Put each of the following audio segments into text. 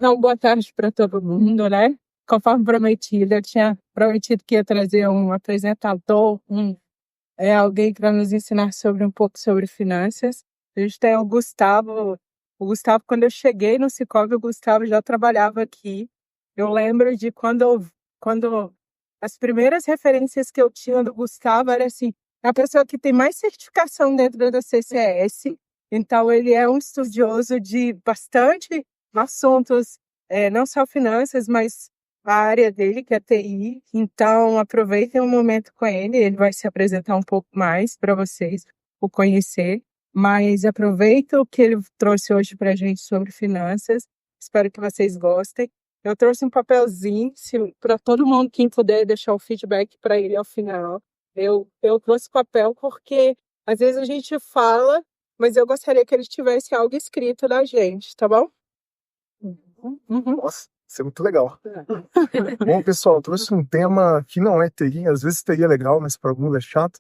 dar uma boa tarde para todo mundo, né? Conforme prometido, eu tinha prometido que ia trazer um apresentador, alguém para nos ensinar um pouco sobre finanças. A gente tem o Gustavo. O Gustavo, quando eu cheguei no Sicoob, o Gustavo já trabalhava aqui. Eu lembro de quando as primeiras referências que eu tinha do Gustavo era assim, a pessoa que tem mais certificação dentro da CCS. Então, ele é um estudioso de bastante assuntos, não só finanças, mas a área dele, que é TI. Então, aproveitem um momento com ele. Ele vai se apresentar um pouco mais para vocês, o conhecer. Mas aproveita o que ele trouxe hoje para a gente sobre finanças. Espero que vocês gostem. Eu trouxe um papelzinho para todo mundo, quem puder deixar o feedback para ele ao final. Eu trouxe papel porque às vezes a gente fala, mas eu gostaria que ele tivesse algo escrito da gente, tá bom? Nossa, isso é muito legal. Bom, pessoal, eu trouxe um tema que não é TI, às vezes TI é legal, mas para alguns é chato.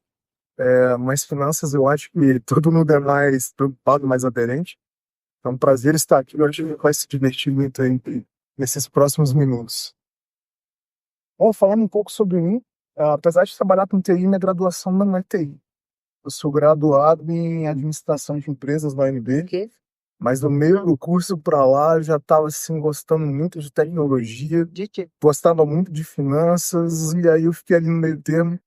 Mas finanças eu acho que todo mundo é mais preocupado, mais aderente. É um prazer estar aqui, eu acho que vai se divertir muito aí nesses próximos minutos. Bom, falando um pouco sobre mim, apesar de trabalhar com TI, minha graduação não é TI. Eu sou graduado em administração de empresas na UNB. Que? Mas no meio do curso para lá eu já estava assim, gostando muito de tecnologia, gostava muito de finanças, e aí eu fiquei ali no meio termo,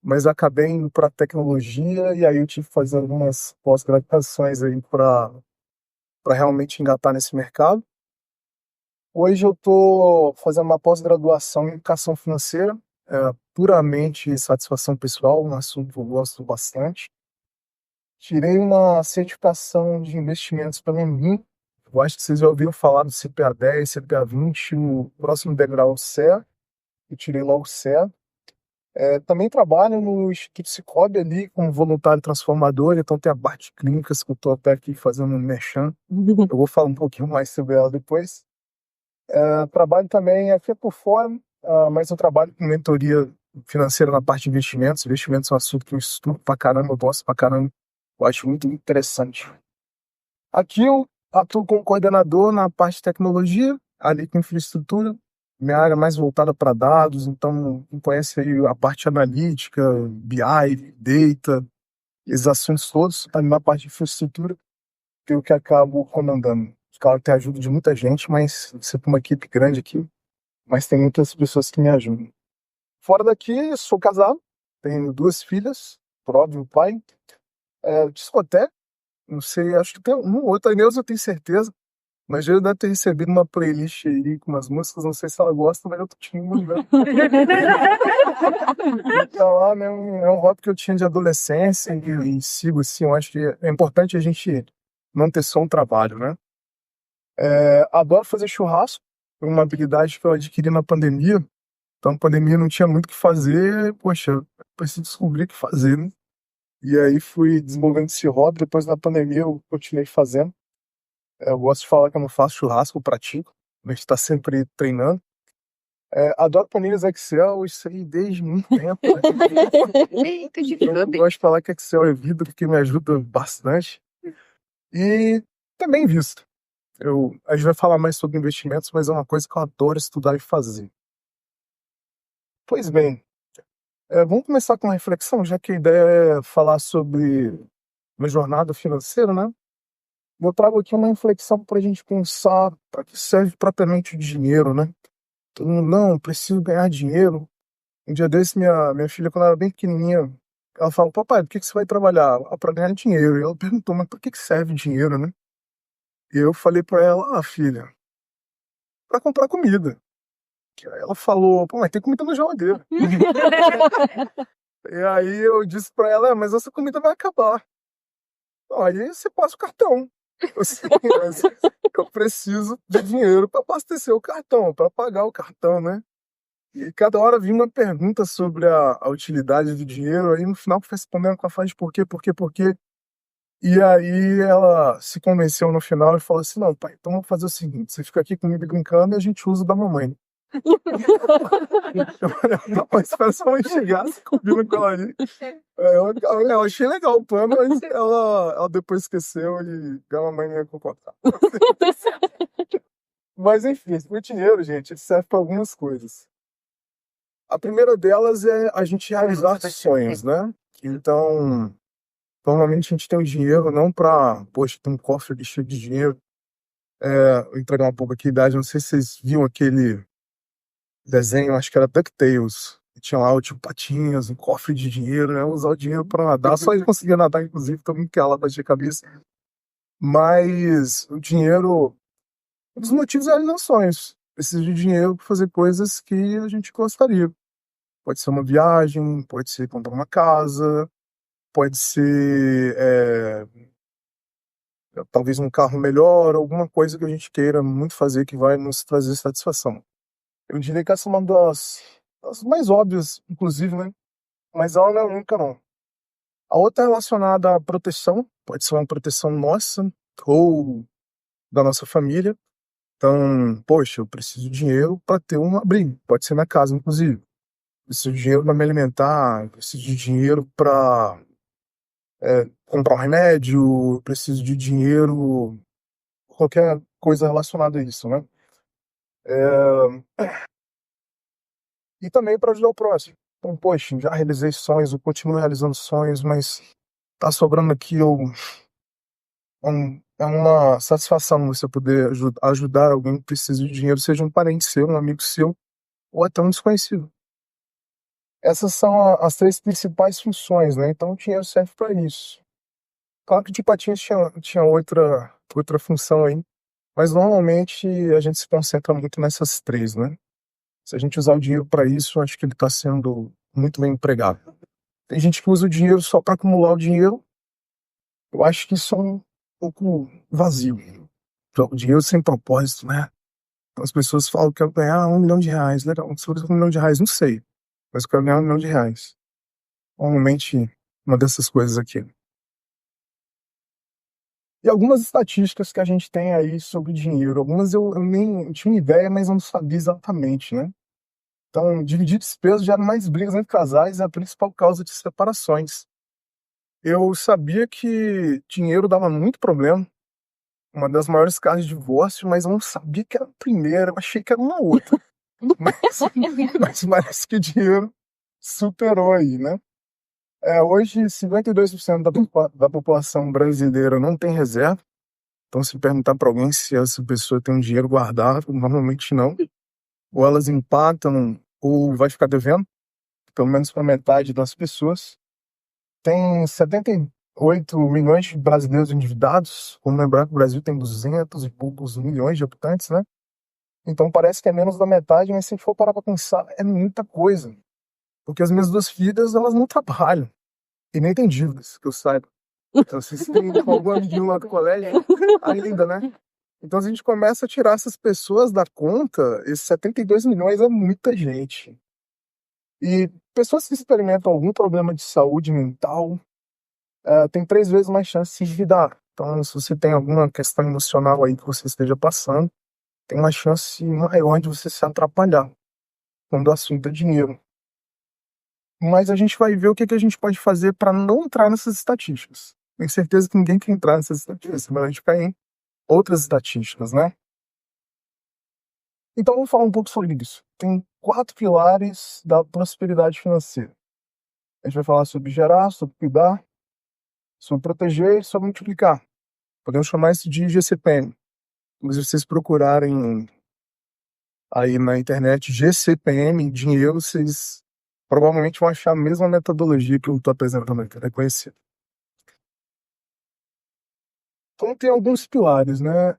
mas acabei indo para tecnologia, e aí eu tive que fazer algumas pós-graduações aí para realmente engatar nesse mercado. Hoje eu estou fazendo uma pós-graduação em educação financeira, puramente satisfação pessoal, um assunto que eu gosto bastante. Tirei uma certificação de investimentos pela Embim. Eu acho que vocês já ouviram falar do CPA 10, CPA 20, o próximo degrau é o CEA. Eu tirei logo o CEA. Também trabalho no Instituto Sicoob ali como voluntário transformador, então tem a parte de clínicas que eu estou até aqui fazendo um merchan. Eu vou falar um pouquinho mais sobre ela depois. Trabalho também aqui por fora, mas eu trabalho com mentoria financeira na parte de investimentos. Investimentos é um assunto que eu estudo pra caramba, eu gosto pra caramba. Eu acho muito interessante. Aqui eu atuo como coordenador na parte de tecnologia, ali com infraestrutura. Minha área é mais voltada para dados, então quem conhece aí a parte analítica, BI, data, esses assuntos todos, ali na parte de infraestrutura, eu que acabo comandando. Claro que tem a ajuda de muita gente, mas você tem uma equipe grande aqui, mas tem muitas pessoas que me ajudam. Fora daqui, sou casado, tenho 2 filhas, por óbvio, pai. Discoteca, não sei, acho que tem um ou outro, a Neuza eu tenho certeza, mas eu deve ter recebido uma playlist aí com umas músicas, não sei se ela gosta, mas eu tô te mandando. Então, lá, né, é um hobby que eu tinha de adolescência e sigo assim, eu acho que é importante a gente não ter só um trabalho, né? Adoro fazer churrasco, foi uma habilidade que eu adquiri na pandemia, então na pandemia não tinha muito o que fazer, poxa, eu preciso descobrir o que fazer, né? E aí fui desenvolvendo esse hobby, depois da pandemia eu continuei fazendo. Eu gosto de falar que eu não faço churrasco, eu pratico. A gente está sempre treinando. Adoro planilhas Excel, isso aí desde muito tempo. Eu gosto de falar que Excel é vida porque me ajuda bastante. E também visto. A gente vai falar mais sobre investimentos, mas é uma coisa que eu adoro estudar e fazer. Pois bem, vamos começar com uma reflexão, já que a ideia é falar sobre uma jornada financeira, né? Eu trago aqui uma reflexão para a gente pensar para que serve propriamente o dinheiro, né? Todo mundo, não, preciso ganhar dinheiro. Um dia desse, minha filha, quando ela era bem pequenininha, ela falou, papai, por que você vai trabalhar? Para ganhar dinheiro. E ela perguntou, mas para que serve dinheiro, né? E eu falei para ela, filha, para comprar comida. Aí ela falou, pô, mas tem comida na geladeira. E aí eu disse para ela, mas essa comida vai acabar. Aí você passa o cartão. Assim, eu preciso de dinheiro para abastecer o cartão, para pagar o cartão, né? E cada hora vinha uma pergunta sobre a utilidade do dinheiro, aí no final foi respondendo com a frase de por quê, por quê, por quê. E aí ela se convenceu no final e falou assim, não, pai, então vamos fazer o seguinte, você fica aqui comigo brincando e a gente usa o da mamãe. Eu espero que a mãe chegasse, combina com ela ali. Eu achei legal o plano, mas ela depois esqueceu e a mamãe não ia concordar. Mas enfim, o dinheiro, gente, ele serve para algumas coisas. A primeira delas é a gente realizar sonhos, né? Então, normalmente a gente tem o dinheiro não para, poxa, ter um cofre ali cheio de dinheiro. Vou entregar um pouco aqui a idade, não sei se vocês viram aquele desenho, acho que era DuckTales. Tinha lá o tio Patinhas, um cofre de dinheiro, né? Usar o dinheiro para nadar, só ele conseguia nadar, inclusive, todo mundo quer lá bater a cabeça. Mas o dinheiro, um dos motivos é realizar sonhos. Precisa de dinheiro para fazer coisas que a gente gostaria. Pode ser uma viagem, pode ser comprar uma casa, pode ser talvez um carro melhor, alguma coisa que a gente queira muito fazer que vai nos trazer satisfação. Eu diria que essa é uma das mais óbvias, inclusive, né? Mas ela não é a única, não. A outra é relacionada à proteção, pode ser uma proteção nossa ou da nossa família. Então, poxa, eu preciso de dinheiro para ter um abrigo, pode ser na casa, inclusive. Preciso de dinheiro para me alimentar, preciso de dinheiro para comprar um remédio, preciso de dinheiro, qualquer coisa relacionada a isso, né? E também para ajudar o próximo. Então, poxa, já realizei sonhos, eu continuo realizando sonhos, mas tá sobrando aqui é uma satisfação você poder ajudar alguém que precisa de dinheiro, seja um parente seu, um amigo seu, ou até um desconhecido. Essas são as três principais funções, né? Então o dinheiro serve para isso. Claro que de patins tinha outra função aí, mas normalmente a gente se concentra muito nessas três, né? Se a gente usar o dinheiro para isso, eu acho que ele está sendo muito bem empregado. Tem gente que usa o dinheiro só para acumular o dinheiro. Eu acho que isso é um pouco vazio. Então, o dinheiro sem propósito, né? Então, as pessoas falam que eu quero ganhar R$ 1 milhão. Legal, sobre R$ 1 milhão, não sei. Mas eu quero ganhar R$ 1 milhão. Normalmente, uma dessas coisas aqui. E algumas estatísticas que a gente tem aí sobre dinheiro. Algumas eu nem tinha uma ideia, mas eu não sabia exatamente, né? Então, dividir despesas gera mais brigas entre casais, é a principal causa de separações. Eu sabia que dinheiro dava muito problema, uma das maiores causas de divórcio, mas eu não sabia que era a primeira, eu achei que era uma outra. Mas, mas parece que dinheiro superou aí, né? Hoje, 52% da população brasileira não tem reserva. Então, se perguntar para alguém se essa pessoa tem um dinheiro guardado, normalmente não. Ou elas empatam, ou vai ficar devendo, pelo menos para metade das pessoas. Tem 78 milhões de brasileiros endividados. Vamos lembrar que o Brasil tem 200 e poucos milhões de habitantes, né? Então parece que é menos da metade, mas se a gente for parar para pensar, é muita coisa. Porque as minhas duas filhas, elas não trabalham. E nem têm dívidas, que eu saiba. Então, se você tem algum amiguinho lá do colégio, ainda, né? Então, se a gente começa a tirar essas pessoas da conta, esses 72 milhões é muita gente. E pessoas que experimentam algum problema de saúde mental têm 3 vezes mais chance de se endividar. Então, se você tem alguma questão emocional aí que você esteja passando, tem uma chance maior de você se atrapalhar quando o assunto é dinheiro. Mas a gente vai ver o que a gente pode fazer para não entrar nessas estatísticas. Tenho certeza que ninguém quer entrar nessas estatísticas, mas a gente cai em outras estatísticas, né? Então vamos falar um pouco sobre isso. Tem 4 pilares da prosperidade financeira. A gente vai falar sobre gerar, sobre cuidar, sobre proteger e sobre multiplicar. Podemos chamar isso de GCPM. Mas se vocês procurarem aí na internet GCPM, dinheiro, vocês provavelmente vão achar a mesma metodologia que eu estou apresentando aqui, é conhecida. Então tem alguns pilares, né?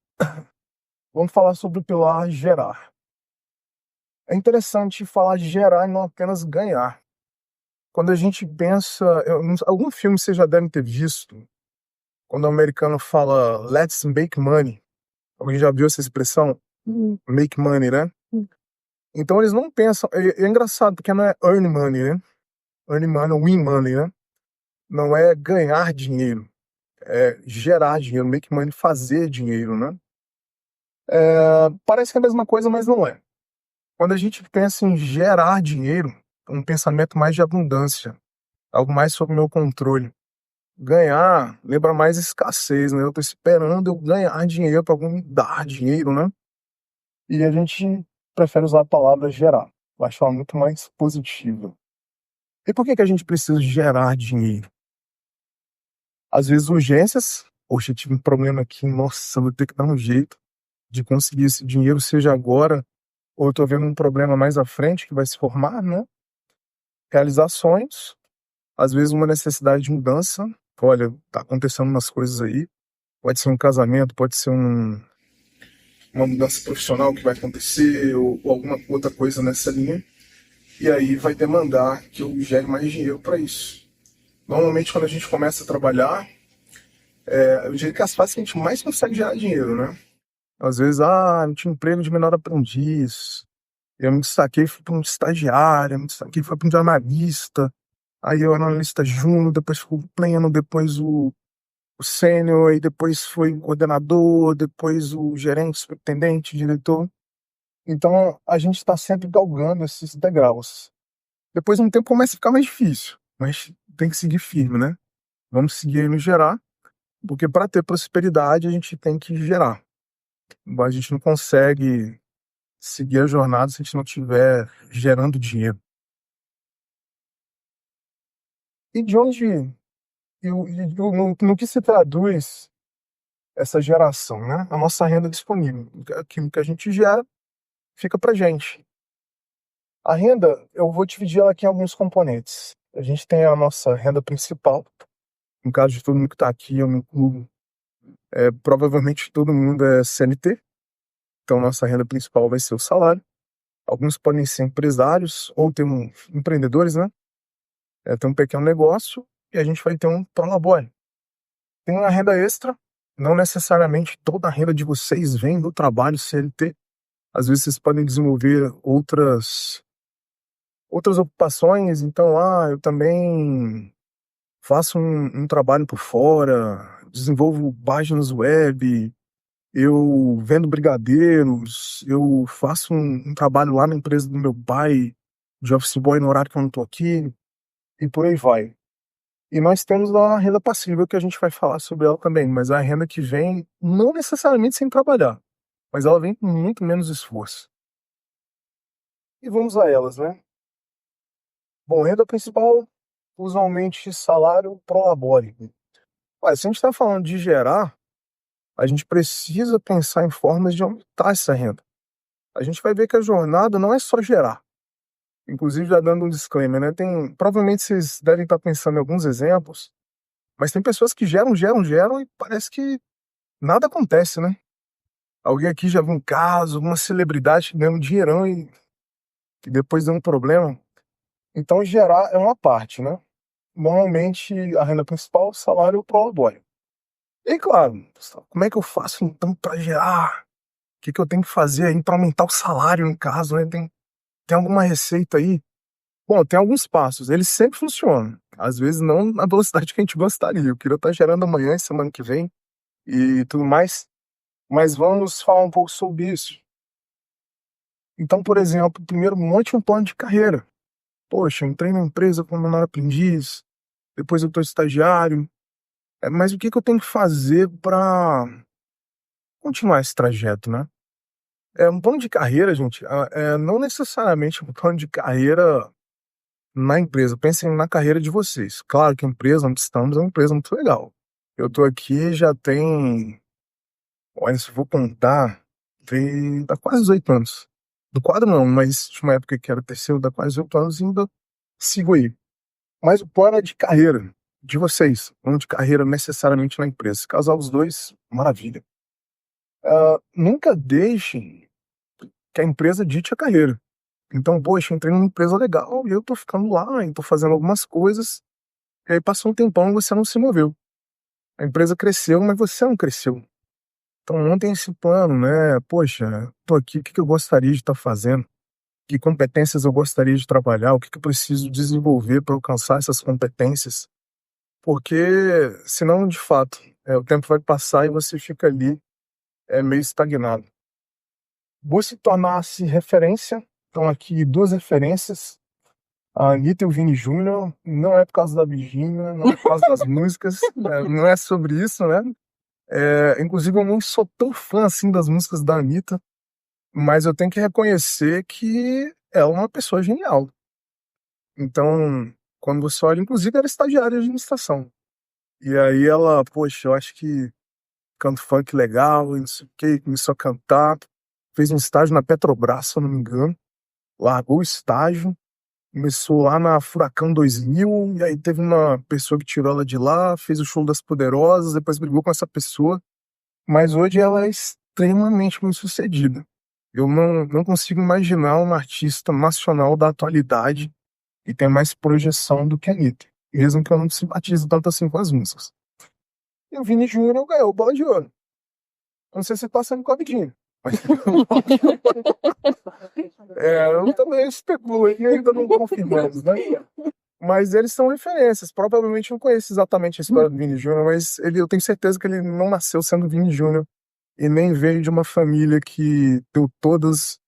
Vamos falar sobre o pilar gerar. É interessante falar de gerar e não apenas ganhar. Quando a gente pensa, algum filme vocês já devem ter visto, quando o americano fala let's make money. Alguém já viu essa expressão? Make money, né? Então eles não pensam, é engraçado porque não é earn money, né? Earn money, win money, né? Não é ganhar dinheiro, é gerar dinheiro, make money, fazer dinheiro, né? Parece que é a mesma coisa, mas não é. Quando a gente pensa em gerar dinheiro, é um pensamento mais de abundância, algo mais sob meu controle. Ganhar lembra mais escassez, né? Eu tô esperando eu ganhar dinheiro para alguém me dar dinheiro, né? E a gente prefere usar a palavra gerar. Eu acho ela muito mais positiva. E por que a gente precisa gerar dinheiro? Às vezes urgências, poxa, eu tive um problema aqui, nossa, vou ter que dar um jeito de conseguir esse dinheiro, seja agora, ou eu tô vendo um problema mais à frente que vai se formar, né? Realizar sonhos, às vezes uma necessidade de mudança. Olha, tá acontecendo umas coisas aí, pode ser um casamento, pode ser uma mudança profissional que vai acontecer, ou alguma outra coisa nessa linha, e aí vai demandar que eu gere mais dinheiro para isso. Normalmente, quando a gente começa a trabalhar, eu diria que é as fases que a gente mais consegue gerar dinheiro, né? Às vezes, eu tinha emprego de menor aprendiz, eu me destaquei, fui para um estagiário, eu me destaquei, fui para um analista, aí eu era analista júnior, depois fui o pleno, depois o sênior, e depois foi o coordenador, depois o gerente, superintendente, diretor. Então, a gente está sempre galgando esses degraus. Depois, um tempo, começa a ficar mais difícil, mas tem que seguir firme, né? Vamos seguir aí no gerar, porque para ter prosperidade, a gente tem que gerar. A gente não consegue seguir a jornada se a gente não estiver gerando dinheiro. E de onde, no que se traduz essa geração, né? A nossa renda disponível. Aquilo que a gente gera, fica pra gente. A renda, eu vou dividir ela aqui em alguns componentes. A gente tem a nossa renda principal. No caso de todo mundo que está aqui, eu me incluo. Provavelmente todo mundo é CLT. Então, nossa renda principal vai ser o salário. Alguns podem ser empresários ou empreendedores, né? Tem um pequeno negócio e a gente vai ter um prolabore. Tem uma renda extra. Não necessariamente toda a renda de vocês vem do trabalho CLT. Às vezes vocês podem desenvolver outras ocupações. Então, eu também faço um trabalho por fora, desenvolvo páginas web, eu vendo brigadeiros, eu faço um trabalho lá na empresa do meu pai, de office boy no horário que eu não tô aqui, e por aí vai. E nós temos a renda passiva, que a gente vai falar sobre ela também, mas a renda que vem não necessariamente sem trabalhar, mas ela vem com muito menos esforço. E vamos a elas, né? Bom, renda principal, usualmente salário pro labore. Mas se a gente está falando de gerar, a gente precisa pensar em formas de aumentar essa renda. A gente vai ver que a jornada não é só gerar. Inclusive, já dando um disclaimer, né? Provavelmente vocês devem estar pensando em alguns exemplos, mas tem pessoas que geram e parece que nada acontece, né? Alguém aqui já viu um caso, uma celebridade ganhando um dinheirão e depois deu um problema. Então, gerar é uma parte, né? Normalmente, a renda principal, o salário pro labore. E claro, como é que eu faço então para gerar? O que eu tenho que fazer aí para aumentar o salário, no caso, né? Tem alguma receita aí? Bom, tem alguns passos, eles sempre funcionam. Às vezes não na velocidade que a gente gostaria. Eu queria estar gerando amanhã e semana que vem e tudo mais. Mas vamos falar um pouco sobre isso. Então, por exemplo, primeiro monte um plano de carreira. Poxa, eu entrei na empresa como menor aprendiz, depois eu estou estagiário. Mas o que eu tenho que fazer para continuar esse trajeto, né? Um plano de carreira, gente, não necessariamente um plano de carreira na empresa. Pensem na carreira de vocês. Claro que a empresa onde estamos é uma empresa muito legal. Eu tô aqui já tem, olha, se eu vou contar, dá quase 8 anos. Do quadro não, mas tinha uma época que era terceiro, dá quase 8 anos e ainda sigo aí. Mas o plano é de carreira, de vocês. Plano de carreira necessariamente na empresa. Se casar os dois, maravilha. Nunca deixem que a empresa dite a carreira. Então, poxa, entrei numa empresa legal e eu tô ficando lá e tô fazendo algumas coisas. E aí passou um tempão e você não se moveu. A empresa cresceu, mas você não cresceu. Então não tem esse plano, né? Poxa, tô aqui, o que eu gostaria de estar fazendo? Que competências eu gostaria de trabalhar? O que eu preciso desenvolver para alcançar essas competências? Porque senão, de fato, o tempo vai passar e você fica ali meio estagnado. Você tornar-se referência. Então aqui duas referências. A Anitta e o Vini Júnior, não é por causa da Virgínia, não é por causa das músicas, não é sobre isso, né? Inclusive, eu não sou tão fã assim das músicas da Anitta, mas eu tenho que reconhecer que ela é uma pessoa genial. Então, quando você olha, inclusive ela era estagiária de administração. E aí ela, poxa, eu acho que canto funk legal, e não sei o quê, começou a cantar, fez um estágio na Petrobras, se eu não me engano, largou o estágio, começou lá na Furacão 2000, e aí teve uma pessoa que tirou ela de lá, fez o show das Poderosas, depois brigou com essa pessoa, mas hoje ela é extremamente bem-sucedida. Eu não consigo imaginar um artista nacional da atualidade que tem mais projeção do que a Anitta, mesmo que eu não simpatize tanto assim com as músicas. E o Vini Júnior ganhou o Bola de Ouro. Eu não sei se tá sendo Covidinho. Mas... eu também especulo e ainda não confirmamos, né? Mas eles são referências. Provavelmente não conheço exatamente a história do Vini Júnior, mas eu tenho certeza que ele não nasceu sendo Vini Júnior e nem veio de uma família que deu todas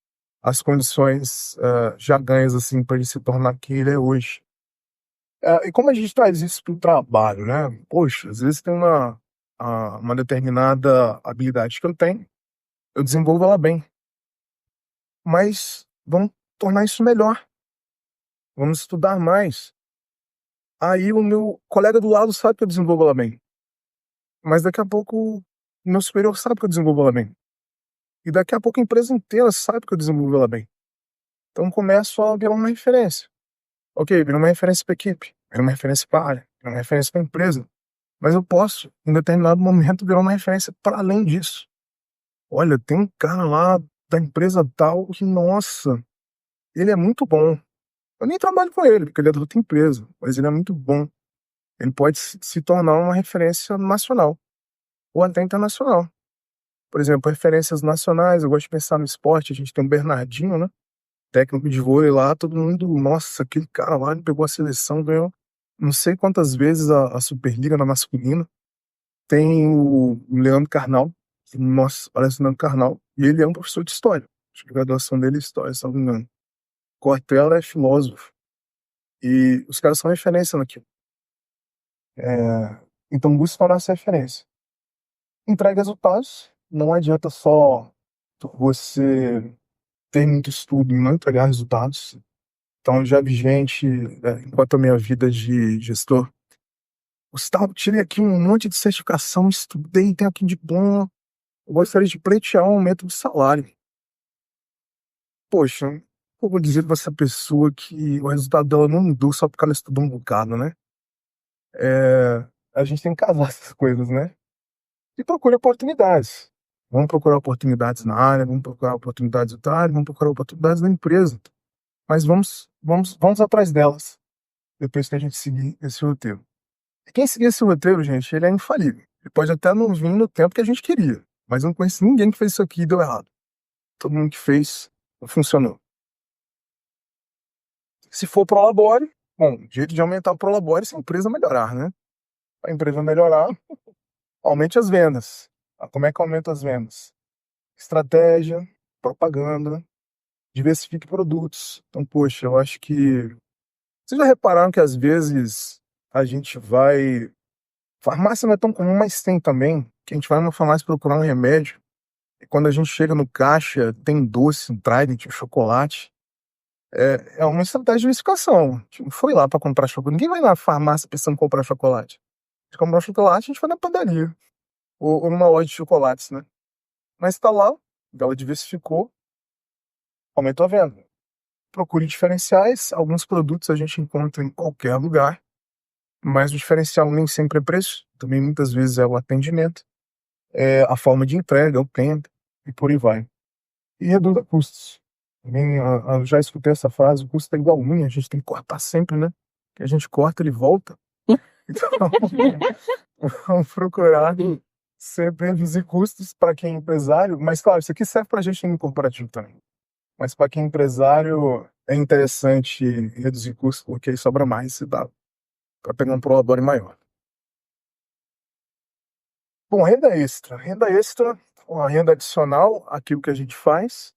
as condições já ganhas assim para ele se tornar quem ele é hoje. E como a gente traz isso para o trabalho, né? Poxa, às vezes tem uma determinada habilidade que eu tenho, eu desenvolvo ela bem, mas vamos tornar isso melhor, vamos estudar mais. Aí o meu colega do lado sabe que eu desenvolvo ela bem, mas daqui a pouco o meu superior sabe que eu desenvolvo ela bem. E daqui a pouco a empresa inteira sabe que eu desenvolvo ela bem. Então começo a virar uma referência. Ok, vira uma referência para a equipe, vira uma referência para a área, vira uma referência para a empresa. Mas eu posso, em determinado momento, virar uma referência para além disso. Olha, tem um cara lá da empresa tal que, nossa, ele é muito bom. Eu nem trabalho com ele, porque ele é da outra empresa, mas ele é muito bom. Ele pode se tornar uma referência nacional ou até internacional. Por exemplo, referências nacionais, eu gosto de pensar no esporte, a gente tem o Bernardinho, né? Técnico de vôlei lá, todo mundo, nossa, aquele cara lá, ele pegou a seleção, ganhou não sei quantas vezes a Superliga na masculina. Tem o Leandro Carnal, que, nossa, parece o Leandro Carnal, e ele é um professor de história. Acho que a graduação dele é história, se não me engano. Cortella é filósofo. E os caras são referência naquilo. Então busca tornar essa referência. Entrega resultados. Não adianta só você ter muito estudo e não entregar resultados. Então já vi gente, enquanto a minha vida de gestor, Gustavo, tirei aqui um monte de certificação, estudei, tenho aqui diploma, eu gostaria de pleitear um aumento de salário. Poxa, eu vou dizer pra essa pessoa que o resultado dela não mudou só porque ela estudou um bocado, né? A gente tem que casar essas coisas, né? E procure oportunidades. Vamos procurar oportunidades na área, vamos procurar oportunidades da área, vamos procurar oportunidades na empresa. Mas vamos atrás delas, depois que a gente seguir esse roteiro. E quem seguir esse roteiro, gente, ele é infalível. Ele pode até não vir no tempo que a gente queria, mas eu não conheço ninguém que fez isso aqui e deu errado. Todo mundo que fez, funcionou. Se for Prolabore, bom, o jeito de aumentar o Prolabore é se a empresa melhorar, né? A empresa melhorar, aumente as vendas. Como é que aumenta as vendas? Estratégia, propaganda, diversifique produtos. Então, poxa, eu acho que... Vocês já repararam que às vezes a gente vai... Farmácia não é tão comum, mas tem também. Que a gente vai numa farmácia procurar um remédio. E quando a gente chega no caixa, tem doce, um Trident, um chocolate. É uma estratégia de diversificação. A gente não foi lá para comprar chocolate. Ninguém vai na farmácia pensando em comprar chocolate. A gente comprar chocolate, a gente vai na padaria. Ou numa loja de chocolates, né? Mas está lá, ela diversificou, aumentou a venda. Procure diferenciais. Alguns produtos a gente encontra em qualquer lugar. Mas o diferencial nem sempre é preço. Também muitas vezes é o atendimento. É a forma de entrega, o tempo. E por aí vai. E reduz custos. Também, eu já escutei essa frase, o custo é igual unha, a gente tem que cortar sempre, né? Que a gente corta, ele volta. Então, vamos procurar sempre reduzir custos para quem é empresário. Mas, claro, isso aqui serve para a gente em corporativo também. Mas para quem é empresário, é interessante reduzir custos, porque aí sobra mais se dá para pegar um prolabore maior. Bom, renda extra. Renda extra, uma renda adicional àquilo que a gente faz.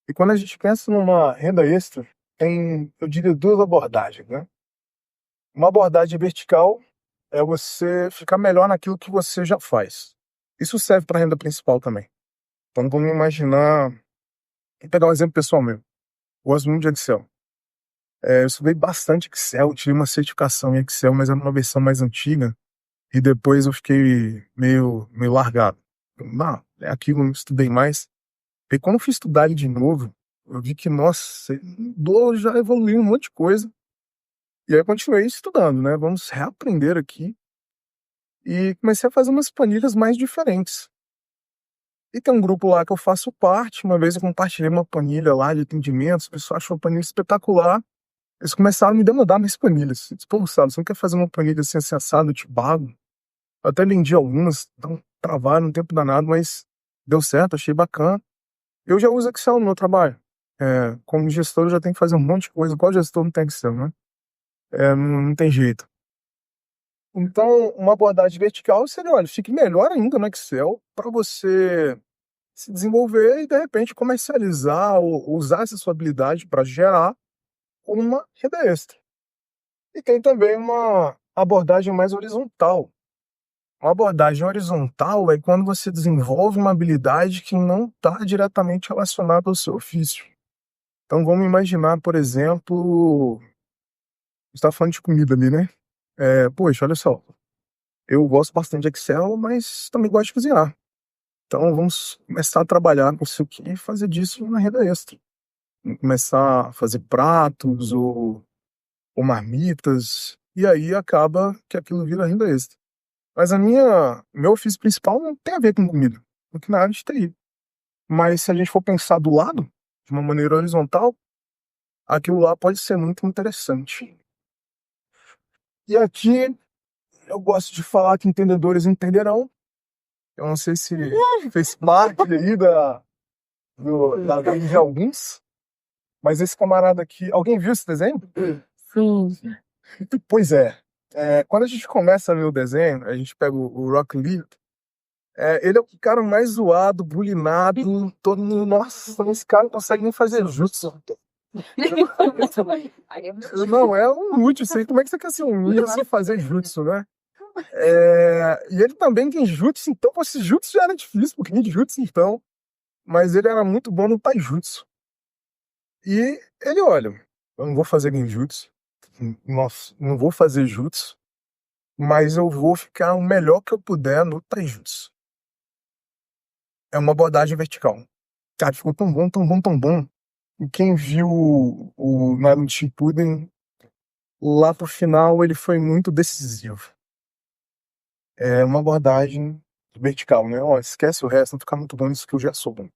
E quando a gente pensa numa renda extra, tem, eu diria, duas abordagens, né? Uma abordagem vertical é você ficar melhor naquilo que você já faz. Isso serve para a renda principal também. Então vamos imaginar Vou pegar um exemplo pessoal meu. Gosto muito de Excel. Eu estudei bastante Excel, tive uma certificação em Excel, mas era uma versão mais antiga. E depois eu fiquei meio largado. Não, é aquilo, não estudei mais. E quando eu fui estudar ele de novo, eu vi que, nossa, mudou, já evoluiu um monte de coisa. E aí eu continuei estudando, né? Vamos reaprender aqui. E comecei a fazer umas planilhas mais diferentes. E tem um grupo lá que eu faço parte. Uma vez eu compartilhei uma planilha lá de atendimentos, o pessoal achou a planilha espetacular. Eles começaram a me demandar mais planilhas. Eu disse, pô, Gustavo, você não quer fazer uma planilha assim, assado, tipo bago? Eu até vendi algumas, então travaram um tempo danado, mas deu certo, achei bacana. Eu já uso Excel no meu trabalho. Como gestor, eu já tenho que fazer um monte de coisa. Qual gestor não tem Excel, né? Não tem jeito. Então, uma abordagem vertical seria, olha, fique melhor ainda no Excel para você se desenvolver e, de repente, comercializar ou usar essa sua habilidade para gerar uma renda extra. E tem também uma abordagem mais horizontal. Uma abordagem horizontal é quando você desenvolve uma habilidade que não está diretamente relacionada ao seu ofício. Então vamos imaginar, por exemplo, você está falando de comida ali, né? Poxa, olha só, eu gosto bastante de Excel, mas também gosto de cozinhar. Então vamos começar a trabalhar com isso aqui e fazer disso uma renda extra. Vamos começar a fazer pratos ou marmitas, e aí acaba que aquilo vira renda extra. Mas meu ofício principal não tem a ver com comida, porque na área de TI. Mas se a gente for pensar do lado, de uma maneira horizontal, aquilo lá pode ser muito interessante. E aqui eu gosto de falar que entendedores entenderão. Eu não sei se fez parte aí da vida de alguns, mas esse camarada aqui. Alguém viu esse desenho? Sim. Pois é. Quando a gente começa a ver o desenho, a gente pega o Rock Lee. Ele é o cara mais zoado, bulinado, todo mundo. Nossa, esse cara não consegue nem fazer jutsu. Não, é um inútil isso aí. Como é que você quer ser um ninja sem fazer jutsu, né? E ele também tem jutsu, então, pô, esse jutsu já era difícil, porque ninjutsu então. Mas ele era muito bom no taijutsu. E ele, olha, eu não vou fazer ninjutsu, nossa, não vou fazer jutsu, mas eu vou ficar o melhor que eu puder no taijutsu. É uma abordagem vertical. Cara, ficou tão bom, tão bom, tão bom. E quem viu o Naruto Shippuden, lá pro final ele foi muito decisivo. É uma abordagem vertical, né? Ó, esquece o resto, não ficar muito bom nisso que eu já sou bom.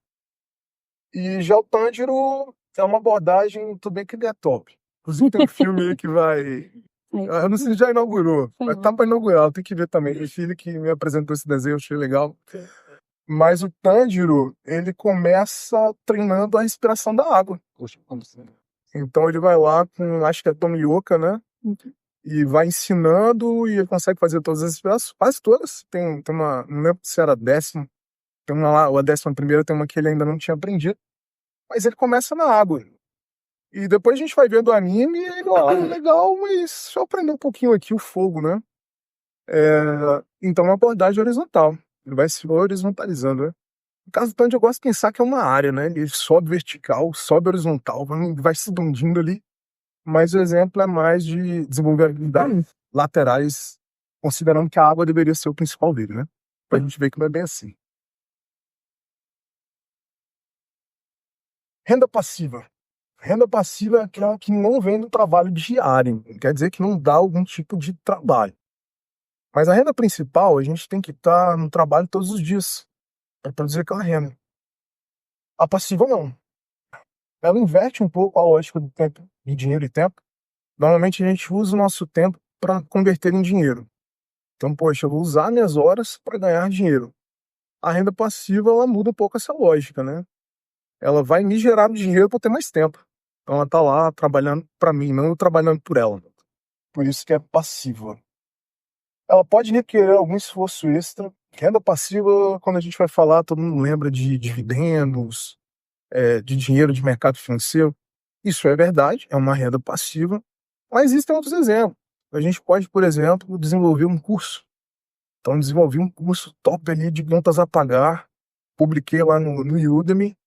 E já o Tanjiro é uma abordagem, tudo bem que ele é top. Inclusive tem um filme aí que vai... Eu não sei se já inaugurou, mas tá pra inaugurar, tem que ver também. Meu filho que me apresentou esse desenho, eu achei legal. Mas o Tanjiro, ele começa treinando a respiração da água. Então ele vai lá com, acho que é Tomioka, né? E vai ensinando e ele consegue fazer todas as respirações, quase todas. Tem uma, não lembro se era a décima, tem uma lá, ou a 11ª, tem uma que ele ainda não tinha aprendido. Mas ele começa na água. E depois a gente vai vendo o anime e ele, legal, mas deixa eu aprender um pouquinho aqui o fogo, né? Então é uma abordagem horizontal. Ele vai se horizontalizando, né? No caso do Tandy, eu gosto de pensar que é uma área, né? Ele sobe vertical, sobe horizontal, vai se expandindo ali. Mas o exemplo é mais de desenvolver habilidades laterais, considerando que a água deveria ser o principal dele, né? Pra gente ver que não é bem assim. Renda passiva. Renda passiva é aquela que não vem do trabalho diário. Quer dizer que não dá algum tipo de trabalho. Mas a renda principal, a gente tem que estar no trabalho todos os dias para produzir aquela renda. A passiva não. Ela inverte um pouco a lógica do tempo, de dinheiro e tempo. Normalmente a gente usa o nosso tempo para converter em dinheiro. Então, poxa, eu vou usar minhas horas para ganhar dinheiro. A renda passiva, ela muda um pouco essa lógica, né? Ela vai me gerar dinheiro para ter mais tempo. Então ela tá lá trabalhando para mim, não eu trabalhando por ela. Por isso que é passiva. Ela pode requerer algum esforço extra. Renda passiva, quando a gente vai falar, todo mundo lembra de dividendos, de dinheiro de mercado financeiro. Isso é verdade, é uma renda passiva. Mas existem outros exemplos. A gente pode, por exemplo, desenvolver um curso. Então, desenvolvi um curso top ali de contas a pagar. Publiquei lá no Udemy.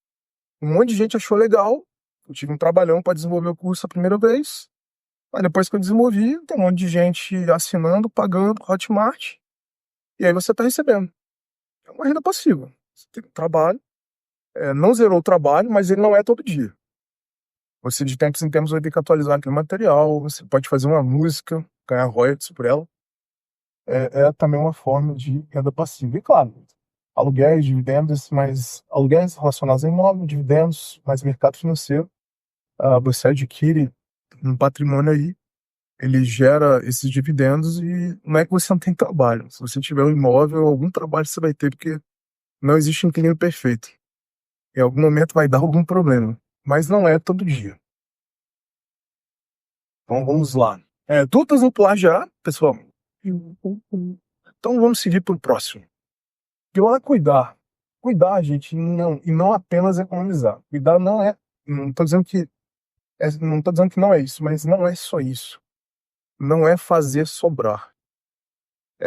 Um monte de gente achou legal. Eu tive um trabalhão para desenvolver o curso a primeira vez. Aí depois que eu desenvolvi, tem um monte de gente assinando, pagando, Hotmart. E aí você está recebendo. É uma renda passiva. Você tem um trabalho. Não zerou o trabalho, mas ele não é todo dia. Você de tempos em tempos vai ter que atualizar aquele material. Você pode fazer uma música, ganhar royalties por ela. É também uma forma de renda passiva. E claro, aluguéis, dividendos, mas aluguéis relacionados a imóvel, dividendos, mais mercado financeiro. Você adquire um patrimônio aí, ele gera esses dividendos e não é que você não tem trabalho. Se você tiver um imóvel, algum trabalho você vai ter, porque não existe inquilino perfeito. Em algum momento vai dar algum problema, mas não é todo dia. Então vamos lá. Dúvidas no plagiar, pessoal? Então vamos seguir para o próximo. Pior é cuidar. Cuidar, gente, e não apenas economizar. Cuidar não é. Não estou dizendo que. Não estou dizendo que não é isso, mas não é só isso. Não é fazer sobrar.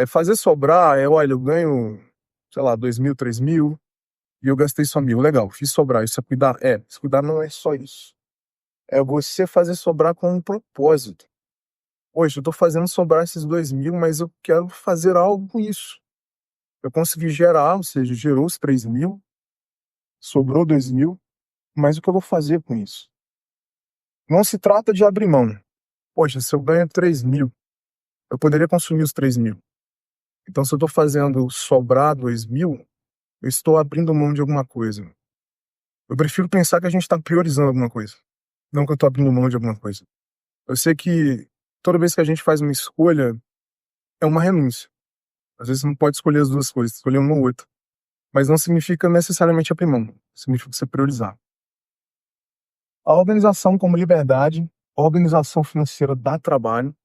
Fazer sobrar olha, eu ganho, sei lá, 2.000, 3.000, e eu gastei só 1.000. Legal, fiz sobrar. Isso é cuidar? Mas cuidar não é só isso. É você fazer sobrar com um propósito. Poxa, eu estou fazendo sobrar esses 2.000, mas eu quero fazer algo com isso. Eu consegui gerar, ou seja, gerou os 3.000, sobrou 2.000, mas o que eu vou fazer com isso? Não se trata de abrir mão. Poxa, se eu ganho 3.000, eu poderia consumir os 3.000. Então, se eu estou fazendo sobrar 2.000, eu estou abrindo mão de alguma coisa. Eu prefiro pensar que a gente está priorizando alguma coisa, não que eu estou abrindo mão de alguma coisa. Eu sei que toda vez que a gente faz uma escolha, é uma renúncia. Às vezes você não pode escolher as duas coisas, escolher uma ou outra. Mas não significa necessariamente abrir mão. Significa você priorizar. A organização como liberdade, a organização financeira dá trabalho,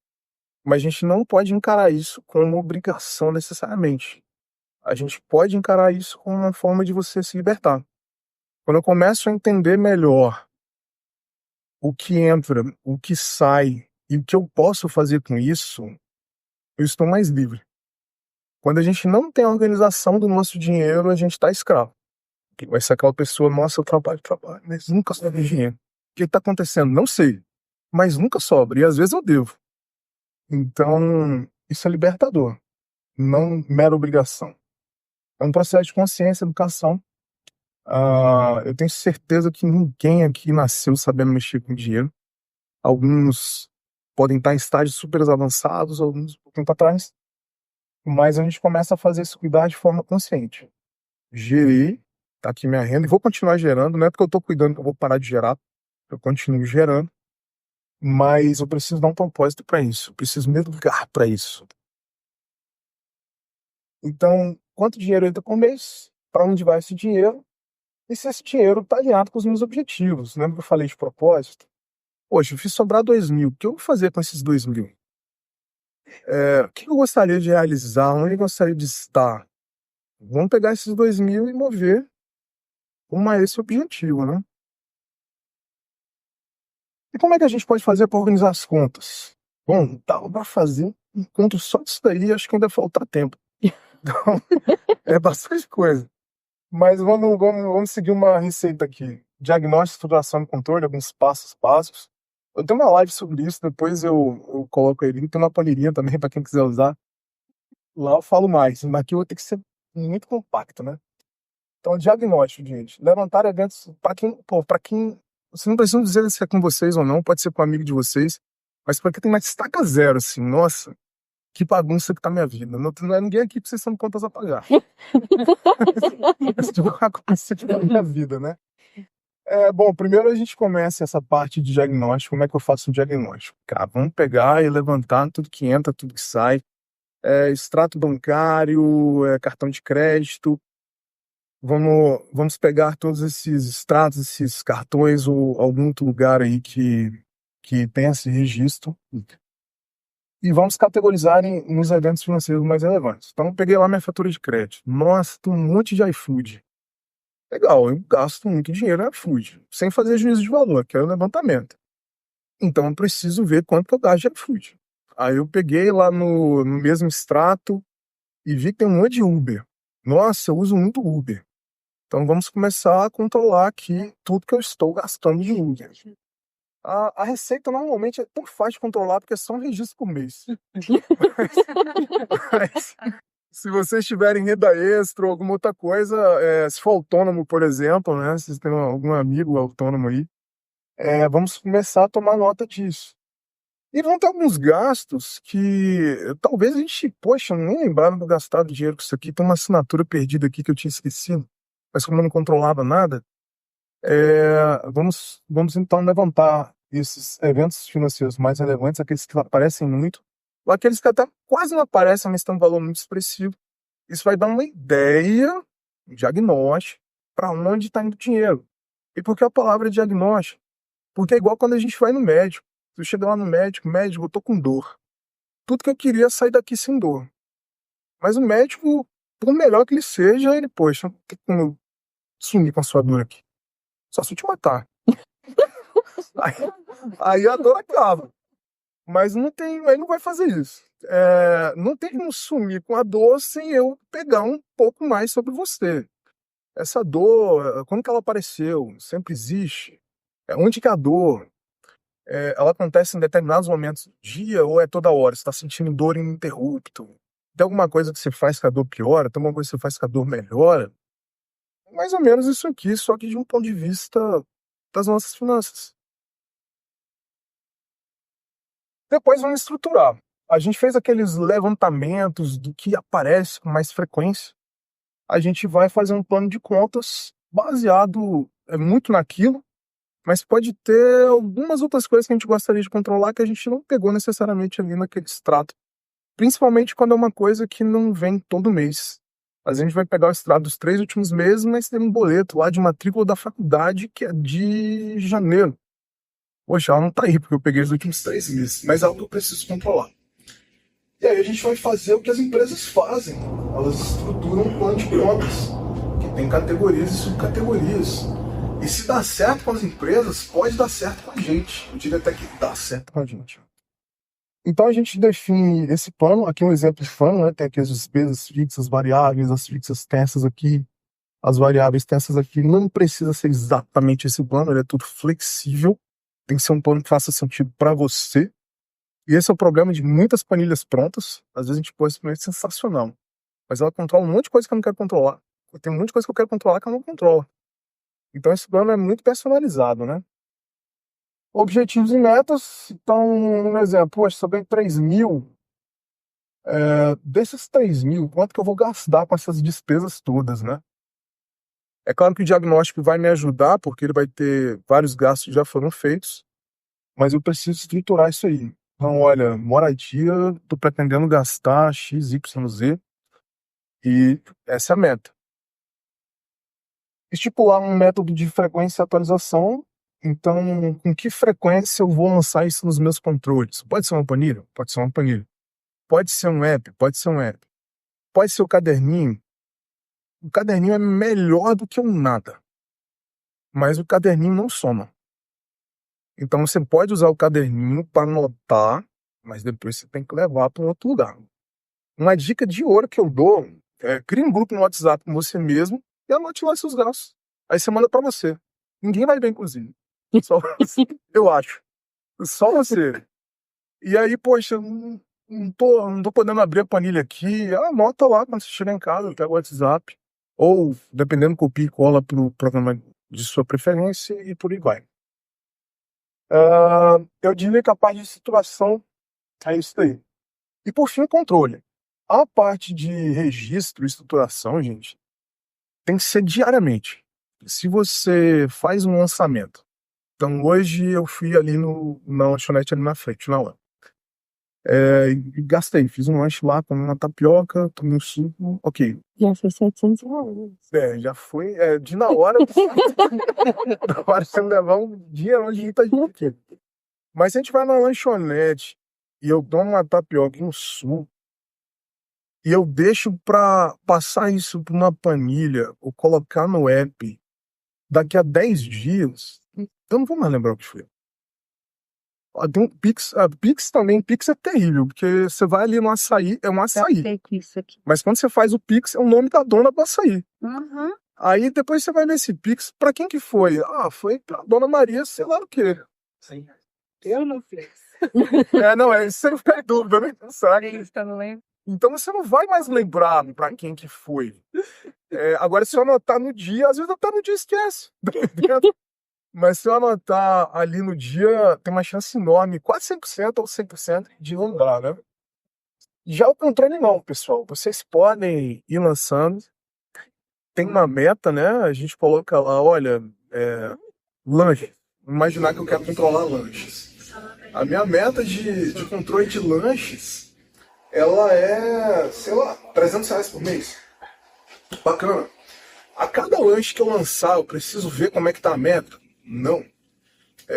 mas a gente não pode encarar isso como uma obrigação necessariamente. A gente pode encarar isso como uma forma de você se libertar. Quando eu começo a entender melhor o que entra, o que sai e o que eu posso fazer com isso, eu estou mais livre. Quando a gente não tem a organização do nosso dinheiro, a gente está escravo. Vai ser aquela pessoa, nossa, eu trabalho, mas nunca sobra dinheiro. O que está acontecendo? Não sei, mas nunca sobra, e às vezes eu devo. Então, isso é libertador, não mera obrigação. É um processo de consciência, educação. Eu tenho certeza que ninguém aqui nasceu sabendo mexer com dinheiro. Alguns podem estar em estágios super avançados, alguns um pouquinho para trás. Mas a gente começa a fazer isso cuidar de forma consciente. Gerei, tá aqui minha renda, e vou continuar gerando. Não é porque eu estou cuidando que eu vou parar de gerar. Eu continuo gerando. Mas eu preciso dar um propósito para isso. Eu preciso me educar para isso. Então, quanto dinheiro entra por mês? Para onde vai esse dinheiro? E se esse dinheiro está alinhado com os meus objetivos? Lembra que eu falei de propósito? Poxa, eu fiz sobrar 2.000. O que eu vou fazer com esses 2.000? O que eu gostaria de realizar? Onde eu gostaria de estar? Vamos pegar esses 2.000 e mover rumo a esse objetivo, né? E como é que a gente pode fazer para organizar as contas? Bom, dá para fazer enquanto só disso daí, acho que ainda falta tempo. Então, é bastante coisa. Mas vamos seguir uma receita aqui. Diagnóstico, estruturação e controle, alguns passos básicos. Eu tenho uma live sobre isso, depois eu coloco aí. Tem uma planilhinha também para quem quiser usar. Lá eu falo mais, mas aqui eu vou ter que ser muito compacto, né? Então, diagnóstico, gente. Levantar eventos para quem. Vocês não precisam dizer se é com vocês ou não, pode ser com um amigo de vocês, mas para quem tem mais estaca zero, assim, nossa, que bagunça que tá minha vida. Não é ninguém aqui que vocês são contas a pagar. Essa é uma bagunça que tá minha vida, né? Bom, primeiro a gente começa essa parte de diagnóstico. Como é que eu faço o diagnóstico? Cara, vamos pegar e levantar tudo que entra, tudo que sai. Extrato bancário, cartão de crédito. Vamos pegar todos esses extratos, esses cartões ou algum outro lugar aí que tenha esse registro e vamos categorizar nos eventos financeiros mais relevantes. Então, eu peguei lá minha fatura de crédito. Nossa, tem um monte de iFood. Legal, eu gasto muito dinheiro no iFood, sem fazer juízo de valor, que é o levantamento. Então, eu preciso ver quanto que eu gasto de iFood. Aí eu peguei lá no mesmo extrato e vi que tem um monte de Uber. Nossa, eu uso muito Uber. Então vamos começar a controlar aqui tudo que eu estou gastando de dinheiro. A receita normalmente é tão fácil de controlar porque é só um registro por mês. Mas, se vocês tiverem renda extra ou alguma outra coisa, se for autônomo, por exemplo, né? Se vocês têm algum amigo autônomo aí, vamos começar a tomar nota disso. E vão ter alguns gastos que talvez a gente, poxa, nem lembrava de gastar dinheiro com isso aqui. Tem uma assinatura perdida aqui que eu tinha esquecido, mas como eu não controlava nada, vamos então levantar esses eventos financeiros mais relevantes, aqueles que aparecem muito, ou aqueles que até quase não aparecem, mas têm um valor muito expressivo. Isso vai dar uma ideia, um diagnóstico, para onde está indo o dinheiro. E por que a palavra diagnóstico? Porque é igual quando a gente vai no médico. Eu chego lá no médico, eu tô com dor. Tudo que eu queria é sair daqui sem dor. Mas o médico, por melhor que ele seja, ele, poxa, tem como sumir com a sua dor aqui. Só se eu te matar. aí a dor acaba. Mas não tem, ele não vai fazer isso. Não tem como sumir com a dor sem eu pegar um pouco mais sobre você. Essa dor, quando que ela apareceu? Sempre existe? Onde que é a dor? Ela acontece em determinados momentos do dia ou é toda hora? Você está sentindo dor ininterrupto? Tem alguma coisa que você faz que a dor piora? Tem alguma coisa que você faz que a dor melhora? Mais ou menos isso aqui, só que de um ponto de vista das nossas finanças. Depois vamos estruturar. A gente fez aqueles levantamentos do que aparece com mais frequência. A gente vai fazer um plano de contas baseado muito naquilo, mas pode ter algumas outras coisas que a gente gostaria de controlar que a gente não pegou necessariamente ali naquele extrato. Principalmente quando é uma coisa que não vem todo mês. A gente vai pegar o extrato dos 3 últimos meses, mas tem um boleto lá de matrícula da faculdade que é de janeiro. Poxa, ela não tá aí porque eu peguei os últimos 3 meses, mas é algo que eu preciso controlar. E aí a gente vai fazer o que as empresas fazem. Elas estruturam um plano de contas, que tem categorias e subcategorias. E se dá certo com as empresas, pode dar certo com a gente. Eu diria até que dá certo com a gente. Então a gente define esse plano, aqui um exemplo de plano, né? Tem aqui as despesas fixas, variáveis, as fixas tensas aqui, as variáveis tensas aqui. Não precisa ser exatamente esse plano, ele é tudo flexível. Tem que ser um plano que faça sentido para você. E esse é o problema de muitas planilhas prontas. Às vezes a gente põe esse planilha sensacional, mas ela controla um monte de coisa que eu não quero controlar. Tem um monte de coisa que eu quero controlar que eu não controlo. Então esse plano é muito personalizado, né? Objetivos e metas. Então, um exemplo, poxa, se eu ganho 3 mil, desses 3 mil, quanto que eu vou gastar com essas despesas todas, né? É claro que o diagnóstico vai me ajudar, porque ele vai ter vários gastos que já foram feitos, mas eu preciso estruturar isso aí. Então, olha, moradia, tô pretendendo gastar X, Y, Z, e essa é a meta. Estipular um método de frequência e atualização. Então, com que frequência eu vou lançar isso nos meus controles? Pode ser uma planilha? Pode ser uma planilha. Pode ser um app? Pode ser um app. Pode ser o caderninho. O caderninho é melhor do que um nada. Mas o caderninho não soma. Então, você pode usar o caderninho para anotar, mas depois você tem que levar para um outro lugar. Uma dica de ouro que eu dou é: crie um grupo no WhatsApp com você mesmo e anote lá seus gastos. Aí você manda para você. Ninguém vai ver, inclusive. Só você, eu acho. Só você. E aí, poxa, não tô podendo abrir a planilha aqui. Anota lá quando você chegar em casa, pega o WhatsApp. Ou, dependendo, copia e cola pro programa de sua preferência e por aí vai. Eu diria que a parte de situação é isso aí. E por fim, controle. A parte de registro e estruturação, gente, tem que ser diariamente. Se você faz um lançamento, então hoje eu fui ali na lanchonete ali na frente, na hora. E gastei, fiz um lanche lá, tomei uma tapioca, tomei um suco, ok. Já foi R$ 700. Já foi, de na hora, na hora você levar um dinheiro de muita gente aqui. Mas se a gente vai na lanchonete e eu tomo uma tapioca e um suco, e eu deixo pra passar isso pra uma planilha ou colocar no app daqui a 10 dias, eu não vou mais lembrar o que foi. Tem um Pix, Pix também, Pix é terrível, porque você vai ali no açaí, é um açaí. Isso aqui. Mas quando você faz o Pix, é o nome da dona do açaí. Uhum. Aí depois você vai ver esse Pix, pra quem que foi? Ah, foi pra Dona Maria, sei lá o quê. Eu não fiz. Não, você não fica em dúvida, né? Sabe? Eu não lembro. Então você não vai mais lembrar pra quem que foi. Agora, se eu anotar no dia, às vezes até no dia esquece. Mas se eu anotar ali no dia, tem uma chance enorme, quase 100% ou 100% de lembrar, né? Já o controle não, pessoal. Vocês podem ir lançando. Tem uma meta, né? A gente coloca lá, olha, lanche. Imaginar que eu quero controlar lanches. A minha meta de controle de lanches, ela é, sei lá, R$300 por mês. Bacana. A cada lanche que eu lançar, eu preciso ver como é que tá a meta? Não.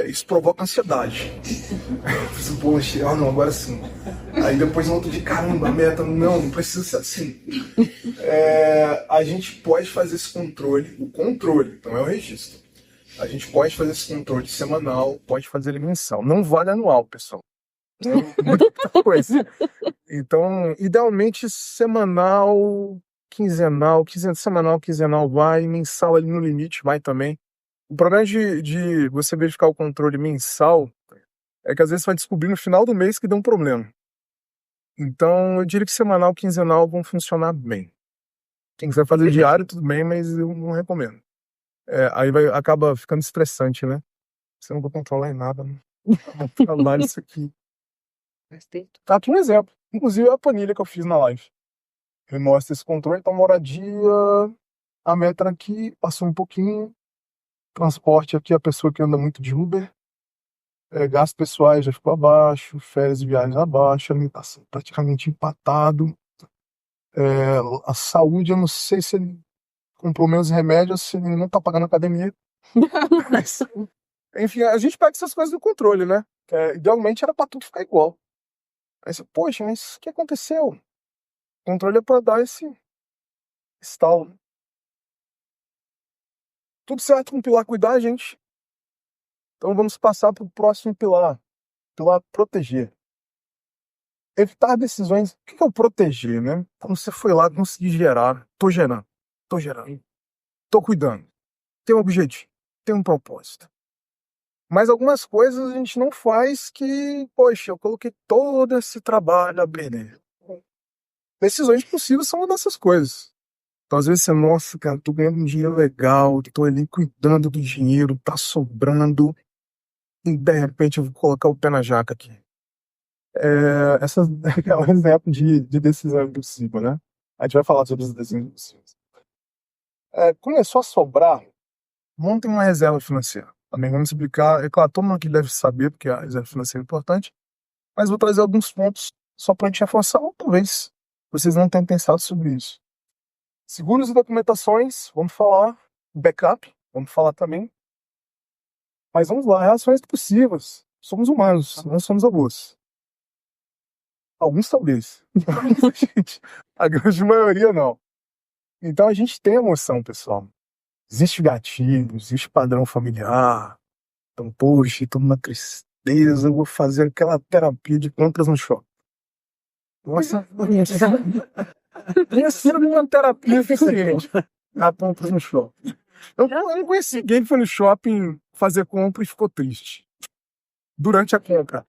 Isso provoca ansiedade. Fiz um post, não, agora sim. Aí depois no outro dia, caramba, a meta, não precisa ser assim. A gente pode fazer esse controle, o controle, não é o registro. A gente pode fazer esse controle semanal, pode fazer ele mensal. Não vale anual, pessoal. É muita coisa. Então, idealmente, semanal, semanal, quinzenal vai, mensal ali no limite vai também. O problema de você verificar o controle mensal é que às vezes você vai descobrir no final do mês que deu um problema. Então, eu diria que semanal, quinzenal vão funcionar bem. Quem quiser fazer diário, tudo bem, mas eu não recomendo. Aí acaba ficando estressante, né? Você não vai controlar em nada, né? Vou falar isso aqui. Tá aqui um exemplo. Inclusive a planilha que eu fiz na live. Eu mostro esse controle. Então, moradia, a meta aqui, passou um pouquinho. Transporte aqui, a pessoa que anda muito de Uber. Gastos pessoais já ficou abaixo. Férias e viagens abaixo. Alimentação praticamente empatado. A saúde, eu não sei se ele comprou menos remédios, se ele não tá pagando academia. Mas, enfim, a gente pega essas coisas do controle, né? Idealmente era pra tudo ficar igual. Aí você, poxa, mas o que aconteceu? O controle é pra dar esse estalo. Tudo certo com o pilar cuidar, gente? Então vamos passar pro próximo pilar. Pilar proteger. Evitar decisões. O que é o proteger, né? Quando você foi lá conseguir gerar. Tô gerando. Tô cuidando. Tem um objetivo. Tem um propósito. Mas algumas coisas a gente não faz que, poxa, eu coloquei todo esse trabalho a perder. Decisões possíveis são uma dessas coisas. Então, às vezes você, nossa, cara, tô ganhando um dinheiro legal, tô ali cuidando do dinheiro, tá sobrando, e de repente eu vou colocar o pé na jaca aqui. Essa é um exemplo de decisão impossível, né? A gente vai falar sobre as decisões impossíveis. Começou a sobrar, montem uma reserva financeira. Também vamos explicar, é claro, todo mundo aqui deve saber, porque a reserva financeira é importante, mas vou trazer alguns pontos só para a gente reforçar, ou talvez vocês não tenham pensado sobre isso. Seguros e documentações, vamos falar. Backup, vamos falar também. Mas vamos lá, reações possíveis. Somos humanos, não somos robôs. Alguns talvez. A grande maioria não. Então a gente tem emoção, pessoal. Existe gatilho, existe padrão familiar. Então, poxa, tô numa tristeza, eu vou fazer aquela terapia de compras no shopping. Nossa, precisa de uma terapia eficiente. A compras no shopping. Eu não conheci ninguém que foi no shopping fazer compra e ficou triste. Durante a compra.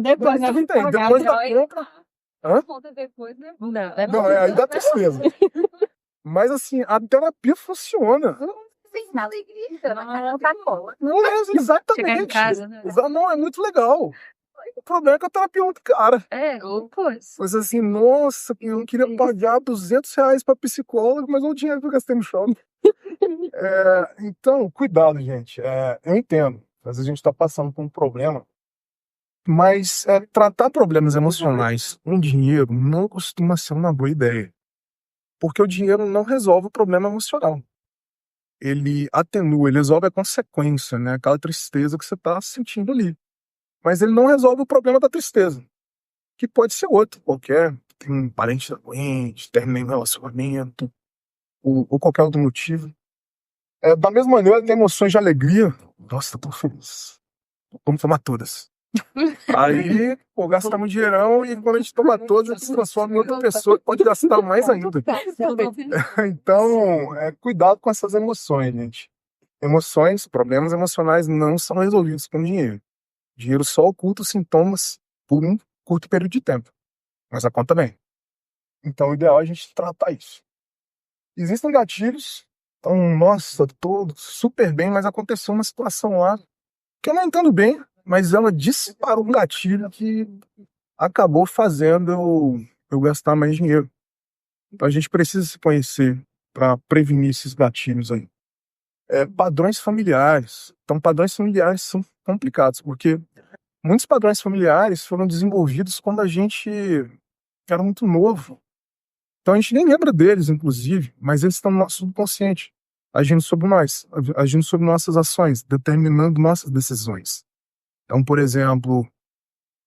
Depois, né? Depois da compra. Hã? Não, aí dá tristeza. Mas assim, a terapia funciona. Na alegria, na Coca-Cola. Não é exatamente. Chegar em casa, né? Não, é muito legal. O problema é que a terapia é muito cara. Pois. Mas assim, nossa, eu não queria pagar R$200 pra psicólogo, mas olha o dinheiro que eu gastei no shopping. Então, cuidado, gente. Eu entendo. Às vezes a gente tá passando por um problema. Mas tratar problemas emocionais com dinheiro não costuma ser uma boa ideia. Porque o dinheiro não resolve o problema emocional. Ele atenua, ele resolve a consequência, né? Aquela tristeza que você está sentindo ali. Mas ele não resolve o problema da tristeza, que pode ser outro, qualquer. Tem um parente doente, terminei um relacionamento, ou qualquer outro motivo. Da mesma maneira, tem emoções de alegria. Nossa, tô feliz. Vamos tomar todas. Aí, pô, gastamos um dinheirão e quando a gente toma todos, a gente se transforma em outra pessoa que pode gastar mais ainda. Então, cuidado com essas emoções, gente. Emoções, problemas emocionais não são resolvidos com dinheiro. Dinheiro só oculta os sintomas por um curto período de tempo. Mas a conta vem. Então, o ideal é a gente tratar isso. Existem gatilhos. Então, nossa, tô super bem, mas aconteceu uma situação lá que eu não entendo bem, mas ela disparou um gatilho que acabou fazendo eu gastar mais dinheiro. Então, a gente precisa se conhecer para prevenir esses gatilhos aí. Padrões familiares. Então, padrões familiares são complicados, porque muitos padrões familiares foram desenvolvidos quando a gente era muito novo. Então, a gente nem lembra deles, inclusive, mas eles estão no nosso subconsciente, agindo sobre nós, agindo sobre nossas ações, determinando nossas decisões. Então, por exemplo,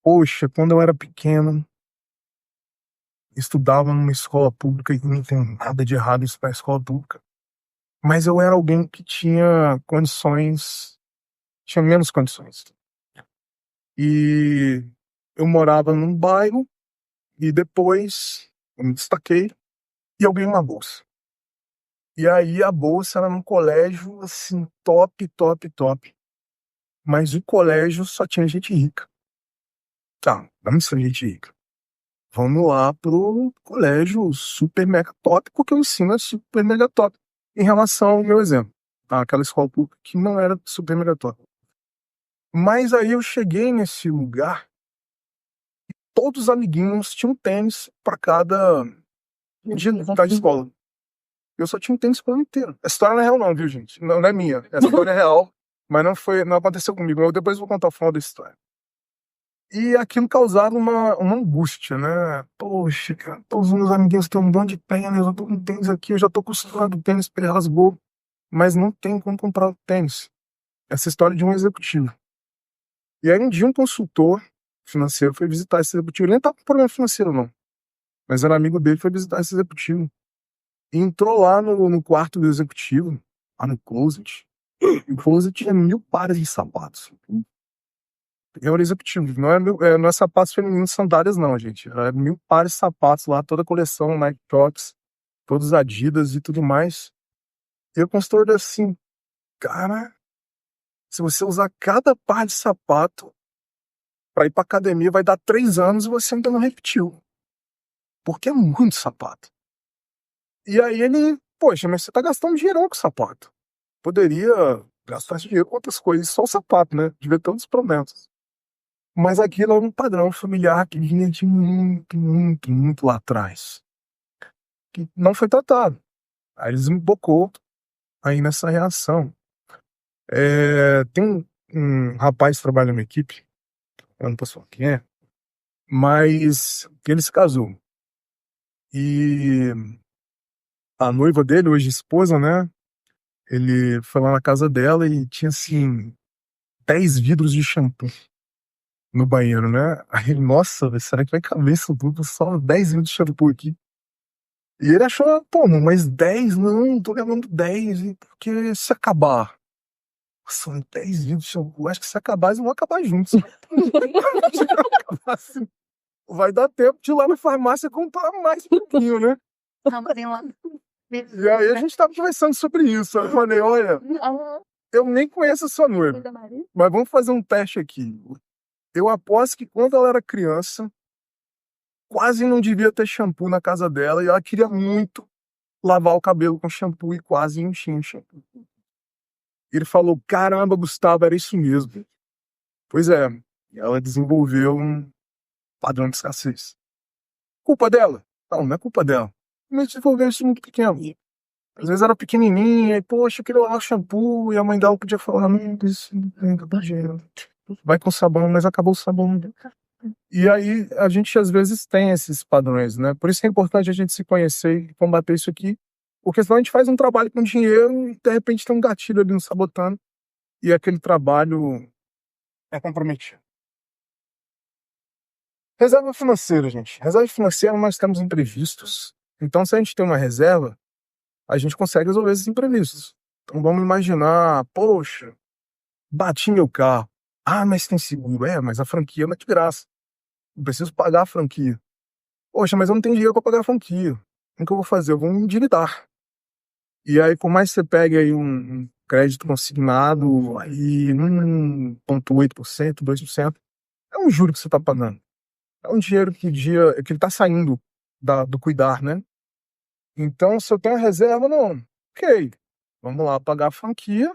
poxa, quando eu era pequeno, estudava numa escola pública e não tem nada de errado em estudar em escola pública. Mas eu era alguém que tinha condições, tinha menos condições. E eu morava num bairro e depois eu me destaquei e eu ganhei uma bolsa. E aí a bolsa era num colégio assim, top, top, top. Mas o colégio só tinha gente rica. Tá, vamos ser gente rica. Vamos lá pro colégio super mega top, porque o ensino é super mega top. Em relação ao meu exemplo, tá? Aquela escola pública que não era super mega top. Mas aí eu cheguei nesse lugar, todos os amiguinhos tinham tênis pra cada dia da escola. Eu só tinha um tênis pro ano inteiro. A história não é real não, viu, gente? Não é minha. Essa história é real, mas não aconteceu comigo. Eu depois vou contar o final da história. E aquilo causava uma angústia, né? Poxa, cara, todos os meus amiguinhos têm um bando de tênis, eu tô com tênis aqui, eu já tô acostumado, o tênis rasgou, mas não tem como comprar o tênis. Essa história de um executivo. E aí um dia um consultor financeiro foi visitar esse executivo. Ele nem tava com problema financeiro, não. Mas era amigo dele, foi visitar esse executivo. E entrou lá no quarto do executivo, lá no closet. E o closet tinha 1000 pares de sapatos. Eu era executivo, não é sapatos femininos, sandálias não, gente. Era 1000 pares de sapatos lá, toda a coleção, Nike Crocs, todos Adidas e tudo mais. E eu considero assim, cara, se você usar cada par de sapato pra ir pra academia, vai dar 3 anos e você ainda não repetiu. Porque é muito sapato. E aí ele, poxa, mas você tá gastando dinheirão com sapato. Poderia gastar esse dinheiro com outras coisas, só o sapato, né? Devia ter outros problemas. Mas aquilo era um padrão familiar que vinha de muito, muito, muito lá atrás. Que não foi tratado. Aí eles me bocou aí nessa reação. Tem um rapaz que trabalha na minha equipe, eu não posso falar quem é, mas ele se casou. E a noiva dele, hoje esposa, né? Ele foi lá na casa dela e tinha assim 10 vidros de shampoo no banheiro, né? Aí ele, nossa, será que vai caber isso tudo? Só 10 vidros de shampoo aqui. E ele achou, pô, mas 10? Não, tô levando 10, porque se acabar. São 10 vidros de shampoo. Acho que se acabar, eles vão acabar juntos. Se acabar assim, vai dar tempo de ir lá na farmácia comprar mais um pouquinho, né? Não, mas tem lá. E aí a gente tava conversando sobre isso. Eu falei, olha, eu nem conheço a sua noiva, mas vamos fazer um teste aqui. Eu aposto que quando ela era criança, quase não devia ter shampoo na casa dela e ela queria muito lavar o cabelo com shampoo e quase não tinha shampoo. Ele falou, caramba, Gustavo, era isso mesmo. Pois é, ela desenvolveu um padrão de escassez. Culpa dela? Não, não é culpa dela. Mas desenvolveu isso muito pequeno. Às vezes era pequenininha e, poxa, eu queria lavar shampoo e a mãe dela podia falar, não, isso não dá dinheiro. Vai com sabão, mas acabou o sabão. E aí a gente às vezes tem esses padrões, né? Por isso que é importante a gente se conhecer e combater isso aqui, porque senão a gente faz um trabalho com dinheiro e de repente tem um gatilho ali nos sabotando e aquele trabalho é comprometido. Reserva financeira, gente. Reserva financeira nós temos imprevistos. Então se a gente tem uma reserva, a gente consegue resolver esses imprevistos. Então vamos imaginar, poxa, bati meu carro. Ah, mas tem seguro. Mas a franquia não é de graça. Eu preciso pagar a franquia. Poxa, mas eu não tenho dinheiro para pagar a franquia. O que eu vou fazer? Eu vou me endividar. E aí, por mais que você pegue aí um crédito consignado, aí 1,8%, 2%, é um juro que você está pagando. É um dinheiro que ele está saindo do cuidar, né? Então, se eu tenho a reserva, não. Ok, vamos lá pagar a franquia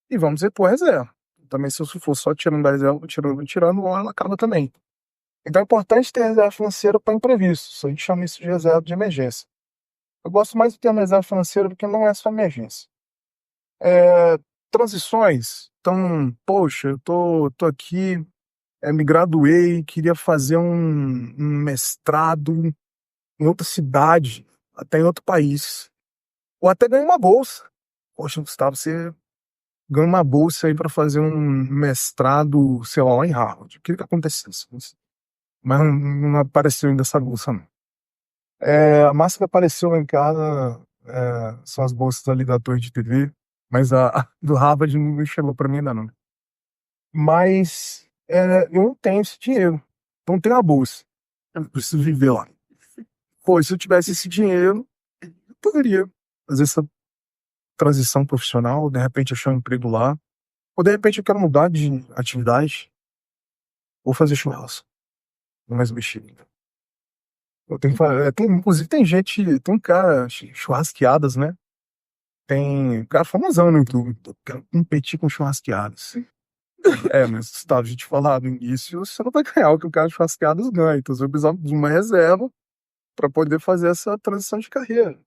e vamos repor a reserva. Também, se eu for só tirando da reserva, tirando, ela acaba também. Então, é importante ter reserva financeira para imprevistos. A gente chama isso de reserva de emergência. Eu gosto mais do termo reserva financeira porque não é só emergência. Transições. Então, poxa, eu tô aqui, me graduei, queria fazer um mestrado em outra cidade, até em outro país. Ou até ganhar uma bolsa. Poxa, Gustavo, você ganha uma bolsa aí para fazer um mestrado, sei lá em Harvard. O que aconteceu? Mas não apareceu ainda essa bolsa, não. A massa que apareceu lá em casa são as bolsas ali da Torre de TV, mas a do Harvard não chegou para mim ainda não. Mas eu não tenho esse dinheiro, não tenho a bolsa. Eu preciso viver lá. Pô, se eu tivesse esse dinheiro, eu poderia fazer essa transição profissional, de repente achar um emprego lá, ou de repente eu quero mudar de atividade, ou fazer churrasco, não mais bexiga. Eu tenho, inclusive tem gente, tem um cara, churrasqueadas, né? Tem um cara famosão no YouTube, eu quero competir com churrasqueadas. Mas Gustavo, a gente falar no início, você não vai ganhar o que o cara de churrasqueadas ganha, então você vai precisar de uma reserva para poder fazer essa transição de carreira.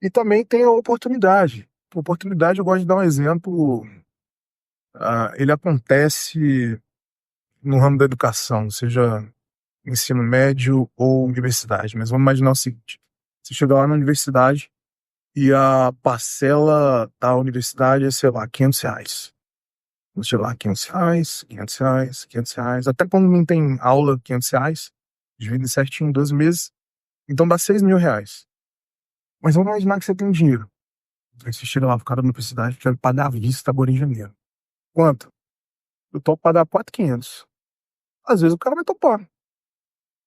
E também tem a oportunidade. Oportunidade, eu gosto de dar um exemplo. Ele acontece no ramo da educação, seja ensino médio ou universidade. Mas vamos imaginar o seguinte: você chega lá na universidade e a parcela da universidade é, sei lá, R$ 500. Você chega lá, R$ 500, R$ 500, R$ 500. Até quando não tem aula, R$ 500, divide certinho em 12 meses. Então dá R$ 6.000. Mas vamos imaginar que você tem dinheiro. Aí você chega lá, o cara da universidade quer pagar à vista agora em janeiro. Quanto? Eu topo pagar R$ 4.500. Às vezes o cara vai topar.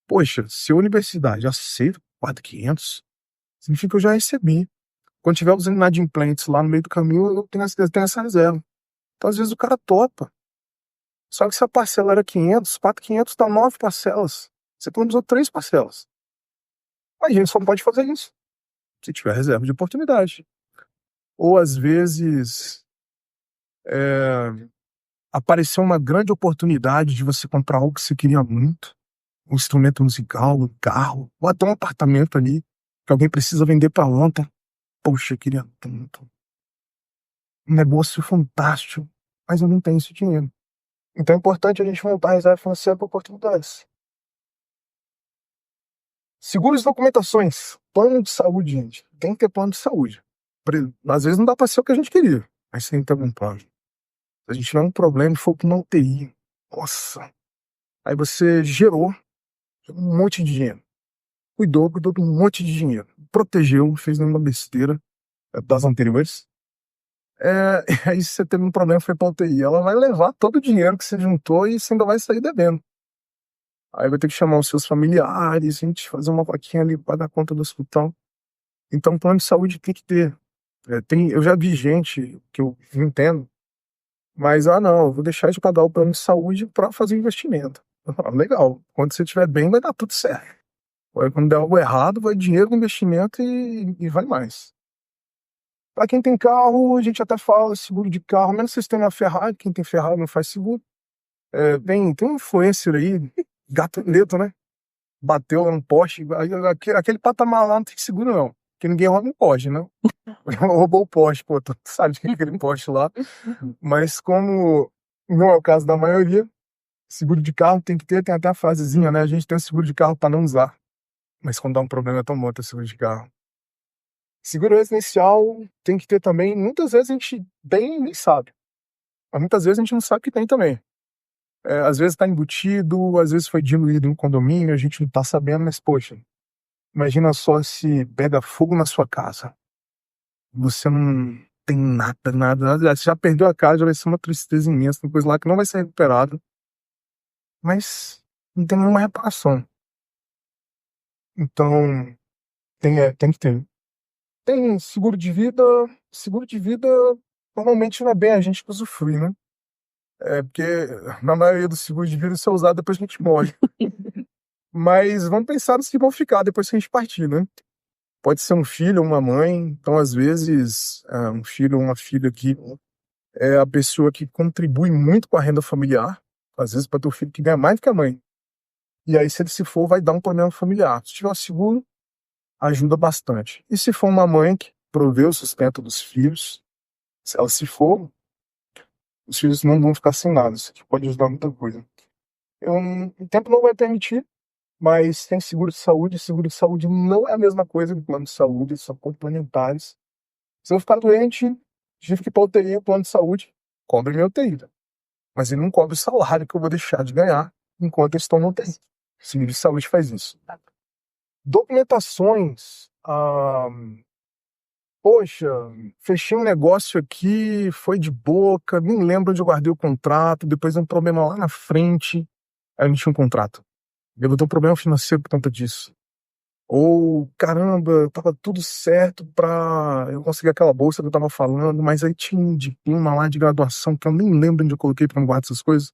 Poxa, se a universidade aceita R$ 4.500, significa que eu já recebi. Quando tiver os inadimplentes lá no meio do caminho, eu tenho essa reserva. Então, às vezes, o cara topa. Só que se a parcela era 500, R$ 4.500 dá 9 parcelas. Você economizou 3 parcelas. Mas a gente só pode fazer isso se tiver reserva de oportunidade. Ou, às vezes, apareceu uma grande oportunidade de você comprar algo que você queria muito. Um instrumento musical, um carro, ou até um apartamento ali, que alguém precisa vender para ontem. Poxa, eu queria tanto. Um negócio fantástico, mas eu não tenho esse dinheiro. Então é importante a gente montar a reserva financeira para oportunidades. Seguros e documentações. Plano de saúde, gente. Tem que ter plano de saúde. Às vezes não dá para ser o que a gente queria, mas tem que ter algum plano. Se a gente tiver um problema e for para uma UTI, nossa. Aí você gerou um monte de dinheiro. Cuidou de um monte de dinheiro. Protegeu, fez nenhuma besteira das anteriores. Aí se você teve um problema, foi pra UTI. Ela vai levar todo o dinheiro que você juntou e você ainda vai sair devendo. Aí vai ter que chamar os seus familiares, a gente fazer uma vaquinha ali para dar conta do hospital. Então, plano de saúde tem que ter. Eu já vi gente que eu entendo, mas não, eu vou deixar de pagar o plano de saúde para fazer investimento. Legal, quando você estiver bem, vai dar tudo certo. Aí, quando der algo errado, vai dinheiro no investimento e vai mais. Para quem tem carro, a gente até fala seguro de carro, menos vocês têm a Ferrari, quem tem Ferrari não faz seguro. Tem um influencer aí, gato preto, né? Bateu num poste, aquele patamar lá não tem seguro não, porque ninguém rouba um poste, né? Roubou o poste, pô, tu sabe que é aquele poste lá. Mas como não é o caso da maioria, seguro de carro tem que ter, tem até a frasezinha, né? A gente tem o seguro de carro para não usar, mas quando dá um problema é tão bom ter seguro de carro. Seguro residencial tem que ter também. Muitas vezes a gente bem nem sabe. Mas muitas vezes a gente não sabe que tem também. Às vezes está embutido, às vezes foi diluído no condomínio, a gente não está sabendo, mas poxa, imagina só se pega fogo na sua casa. Você tem nada, nada. Você já perdeu a casa, já vai ser uma tristeza imensa, uma coisa lá que não vai ser recuperada. Mas não tem nenhuma reparação. Então, tem que ter. Tem seguro de vida. Seguro de vida normalmente não é bem a gente que usufrui, né? Porque na maioria dos seguros de vida isso é usado depois que a gente morre. Mas vamos pensar nos que vão ficar depois que a gente partir, né? Pode ser um filho ou uma mãe. Então, às vezes, um filho ou uma filha que é a pessoa que contribui muito com a renda familiar. Às vezes, para ter um filho que ganha mais do que a mãe. E aí, se ele se for, vai dar um problema familiar. Se tiver um seguro, ajuda bastante. E se for uma mãe que provê o sustento dos filhos, se ela se for, os filhos não vão ficar sem nada. Isso aqui pode ajudar muita coisa. O tempo não vai permitir, mas tem seguro de saúde. Seguro de saúde não é a mesma coisa que plano de saúde, são complementares. Se eu ficar doente, tive que ir para UTI, o plano de saúde cobre minha UTI. Mas ele não cobre o salário que eu vou deixar de ganhar enquanto eu estou no UTI. O seguro de saúde faz isso. Documentações. Poxa, fechei um negócio aqui, foi de boca, nem lembro onde eu guardei o contrato, depois um problema lá na frente, aí eu não tinha um contrato. Eu vou ter um problema financeiro por conta disso. Ou, caramba, tava tudo certo pra eu conseguir aquela bolsa que eu tava falando, mas aí tinha um diploma lá de graduação que eu nem lembro onde eu coloquei pra não guardar essas coisas.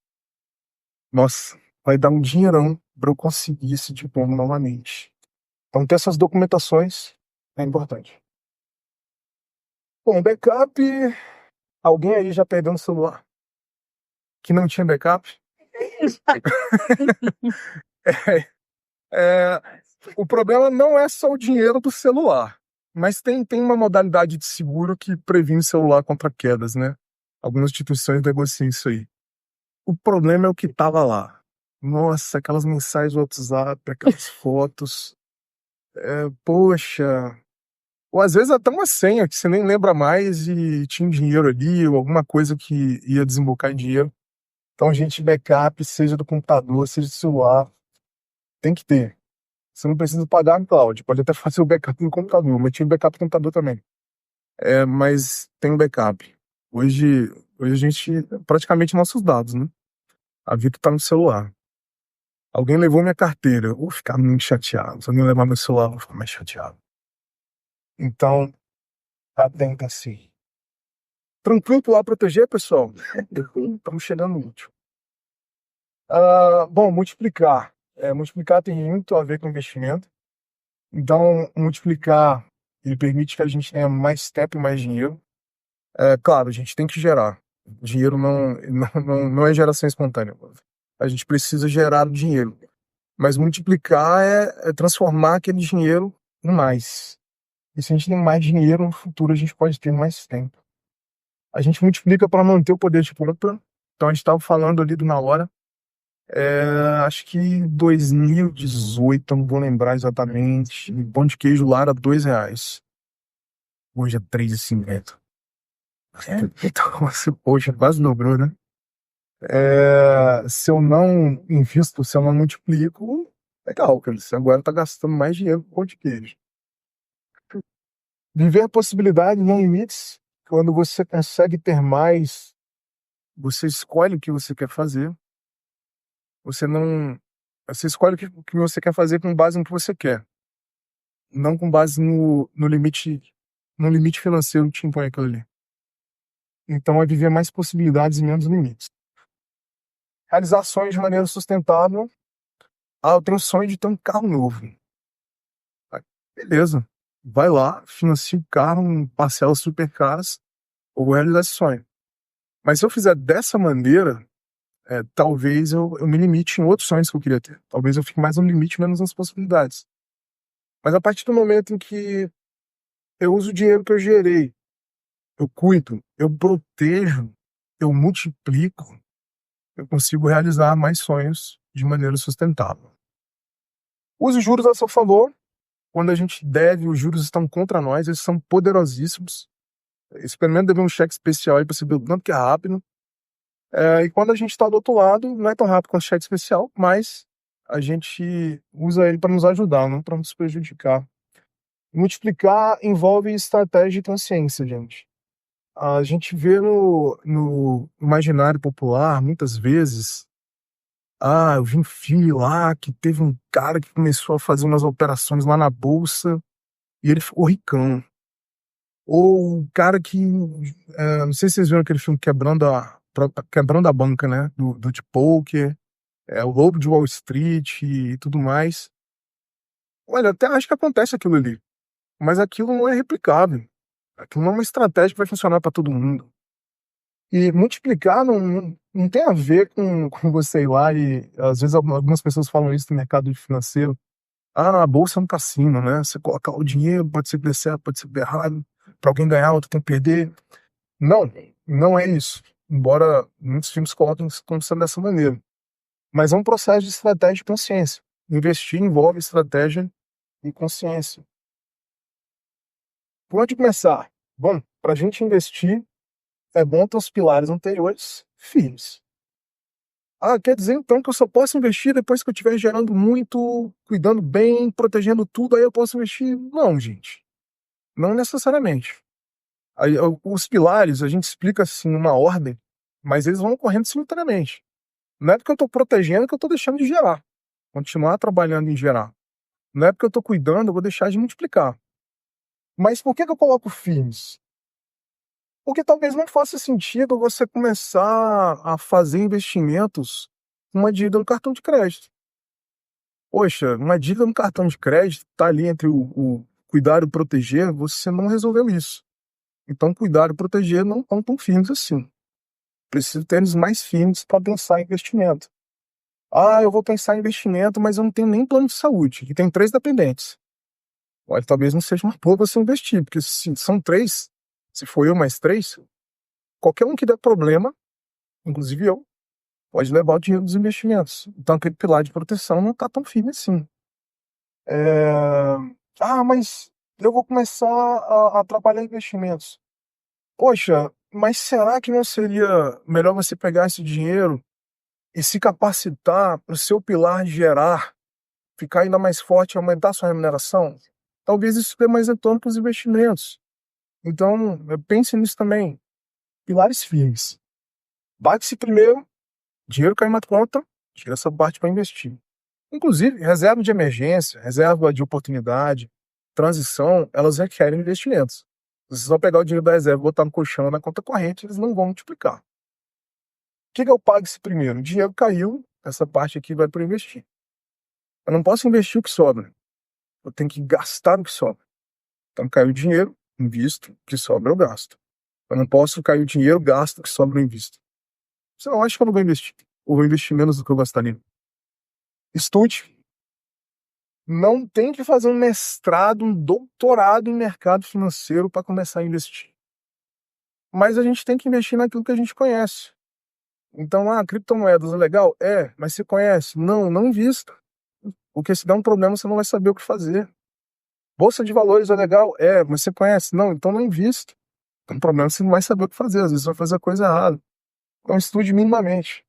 Nossa, vai dar um dinheirão pra eu conseguir esse diploma novamente. Então, ter essas documentações é importante. Bom, backup. Alguém aí já perdeu um celular que não tinha backup? É, o problema não é só o dinheiro do celular, mas tem uma modalidade de seguro que previne o celular contra quedas, né? Algumas instituições negociam isso aí. O problema é o que tava lá. Nossa, aquelas mensagens do WhatsApp, aquelas fotos. Poxa. Ou às vezes até uma senha que você nem lembra mais e tinha um dinheiro ali, ou alguma coisa que ia desembocar em dinheiro. Então, gente, backup, seja do computador, seja do celular, tem que ter. Você não precisa pagar no cloud, pode até fazer o backup no computador, mas tinha backup no computador também. Mas tem um backup. Hoje a gente, praticamente nossos dados, né? A vida tá no celular. Alguém levou minha carteira, eu vou ficar muito chateado. Se alguém levar meu celular, eu vou ficar mais chateado. Então, atenta assim. Tranquilo pro lado proteger, pessoal? Estamos chegando no último. Bom, multiplicar. Multiplicar tem muito a ver com investimento. Então, multiplicar, ele permite que a gente tenha mais tempo e mais dinheiro. Claro, a gente tem que gerar. Dinheiro não é geração espontânea. A gente precisa gerar o dinheiro. Mas multiplicar é transformar aquele dinheiro em mais. E se a gente tem mais dinheiro, no futuro a gente pode ter mais tempo. A gente multiplica para manter o poder de compra. Então, a gente estava falando ali do na hora. Acho que 2018, não vou lembrar exatamente. O pão de queijo lá era R$ 2. Hoje é 3,50. Então, assim, poxa, quase dobrou, né? Se eu não invisto, se eu não multiplico, legal, cara. Você agora tá gastando mais dinheiro com pão de queijo. Viver possibilidades, não limites. Quando você consegue ter mais, você escolhe o que você quer fazer. Você escolhe o que você quer fazer com base no que você quer. Não com base no limite financeiro que te impõe aquilo ali. Então é viver mais possibilidades e menos limites. Realizar sonhos de maneira sustentável. Eu tenho um sonho de ter um carro novo. Beleza. Vai lá, financia o carro em parcelas super caras, ou vou realizar esse sonho. Mas se eu fizer dessa maneira, talvez eu me limite em outros sonhos que eu queria ter. Talvez eu fique mais no limite, menos nas possibilidades. Mas a partir do momento em que eu uso o dinheiro que eu gerei, eu cuido, eu protejo, eu multiplico, eu consigo realizar mais sonhos de maneira sustentável. Use os juros a seu favor. Quando a gente deve, os juros estão contra nós, eles são poderosíssimos. Experimenta dever um cheque especial aí para você ver o tanto que é rápido. E quando a gente está do outro lado, não é tão rápido quanto o cheque especial, mas a gente usa ele para nos ajudar, não para nos prejudicar. Multiplicar envolve estratégia e consciência, gente. A gente vê no imaginário popular, muitas vezes, eu vi um filme lá que teve um cara que começou a fazer umas operações lá na bolsa e ele ficou ricão. Ou um cara que, não sei se vocês viram aquele filme Quebrando a Banca, né? Do de poker, o Lobo de Wall Street e tudo mais. Olha, até acho que acontece aquilo ali, mas aquilo não é replicável. Aquilo não é uma estratégia que vai funcionar para todo mundo. E multiplicar não tem a ver com você ir lá e, às vezes, algumas pessoas falam isso no mercado financeiro. A bolsa é um cassino, né? Você colocar o dinheiro, pode ser que dê certo, pode ser que dê errado. Para alguém ganhar, outro tem que perder. Não, não é isso. Embora muitos filmes coloquem isso como sendo dessa maneira. Mas é um processo de estratégia e consciência. Investir envolve estratégia e consciência. Por onde começar? Bom, para a gente investir, é bom ter os pilares anteriores firmes. Quer dizer então que eu só posso investir depois que eu estiver gerando muito, cuidando bem, protegendo tudo, aí eu posso investir? Não, gente. Não necessariamente. Os pilares a gente explica assim uma ordem, mas eles vão ocorrendo simultaneamente. Não é porque eu estou protegendo que eu estou deixando de gerar. Continuar trabalhando em gerar. Não é porque eu estou cuidando, eu vou deixar de multiplicar. Mas por que eu coloco firmes? Porque talvez não faça sentido você começar a fazer investimentos com uma dívida no cartão de crédito. Poxa, uma dívida no cartão de crédito está ali entre o cuidar e o proteger, você não resolveu isso. Então, cuidar e proteger não estão tão firmes assim. Preciso ter eles mais firmes para pensar em investimento. Eu vou pensar em investimento, mas eu não tenho nem plano de saúde, e tem 3 dependentes. Olha, talvez não seja uma boa você investir, porque se são 3, se for eu mais 3, qualquer um que der problema, inclusive eu, pode levar o dinheiro dos investimentos. Então aquele pilar de proteção não está tão firme assim. Mas eu vou começar a trabalhar em investimentos. Poxa, mas será que não seria melhor você pegar esse dinheiro e se capacitar para o seu pilar gerar, ficar ainda mais forte e aumentar a sua remuneração? Talvez isso dê mais retorno para os investimentos. Então, pense nisso também. Pilares firmes. Bate-se primeiro, dinheiro cai na conta, tira essa parte para investir. Inclusive, reserva de emergência, reserva de oportunidade, transição, elas requerem investimentos. Se você só pegar o dinheiro da reserva e botar no colchão na conta corrente, eles não vão multiplicar. O que eu pago esse primeiro? O dinheiro caiu, essa parte aqui vai para investir. Eu não posso investir o que sobra. Eu tenho que gastar o que sobra. Então caiu o dinheiro, invisto, o que sobra eu gasto. Eu não posso cair o dinheiro, gasto, o que sobra eu invisto. Você não acha que eu não vou investir? Ou vou investir menos do que eu gastaria? Estude. Não tem que fazer um mestrado, um doutorado em mercado financeiro para começar a investir. Mas a gente tem que investir naquilo que a gente conhece. Então, criptomoedas é legal? É, mas você conhece? Não, não invista. Porque se der um problema, você não vai saber o que fazer. Bolsa de valores é legal? É, mas você conhece? Não, então não invista. Tem um problema, você não vai saber o que fazer. Às vezes você vai fazer a coisa errada. Então estude minimamente.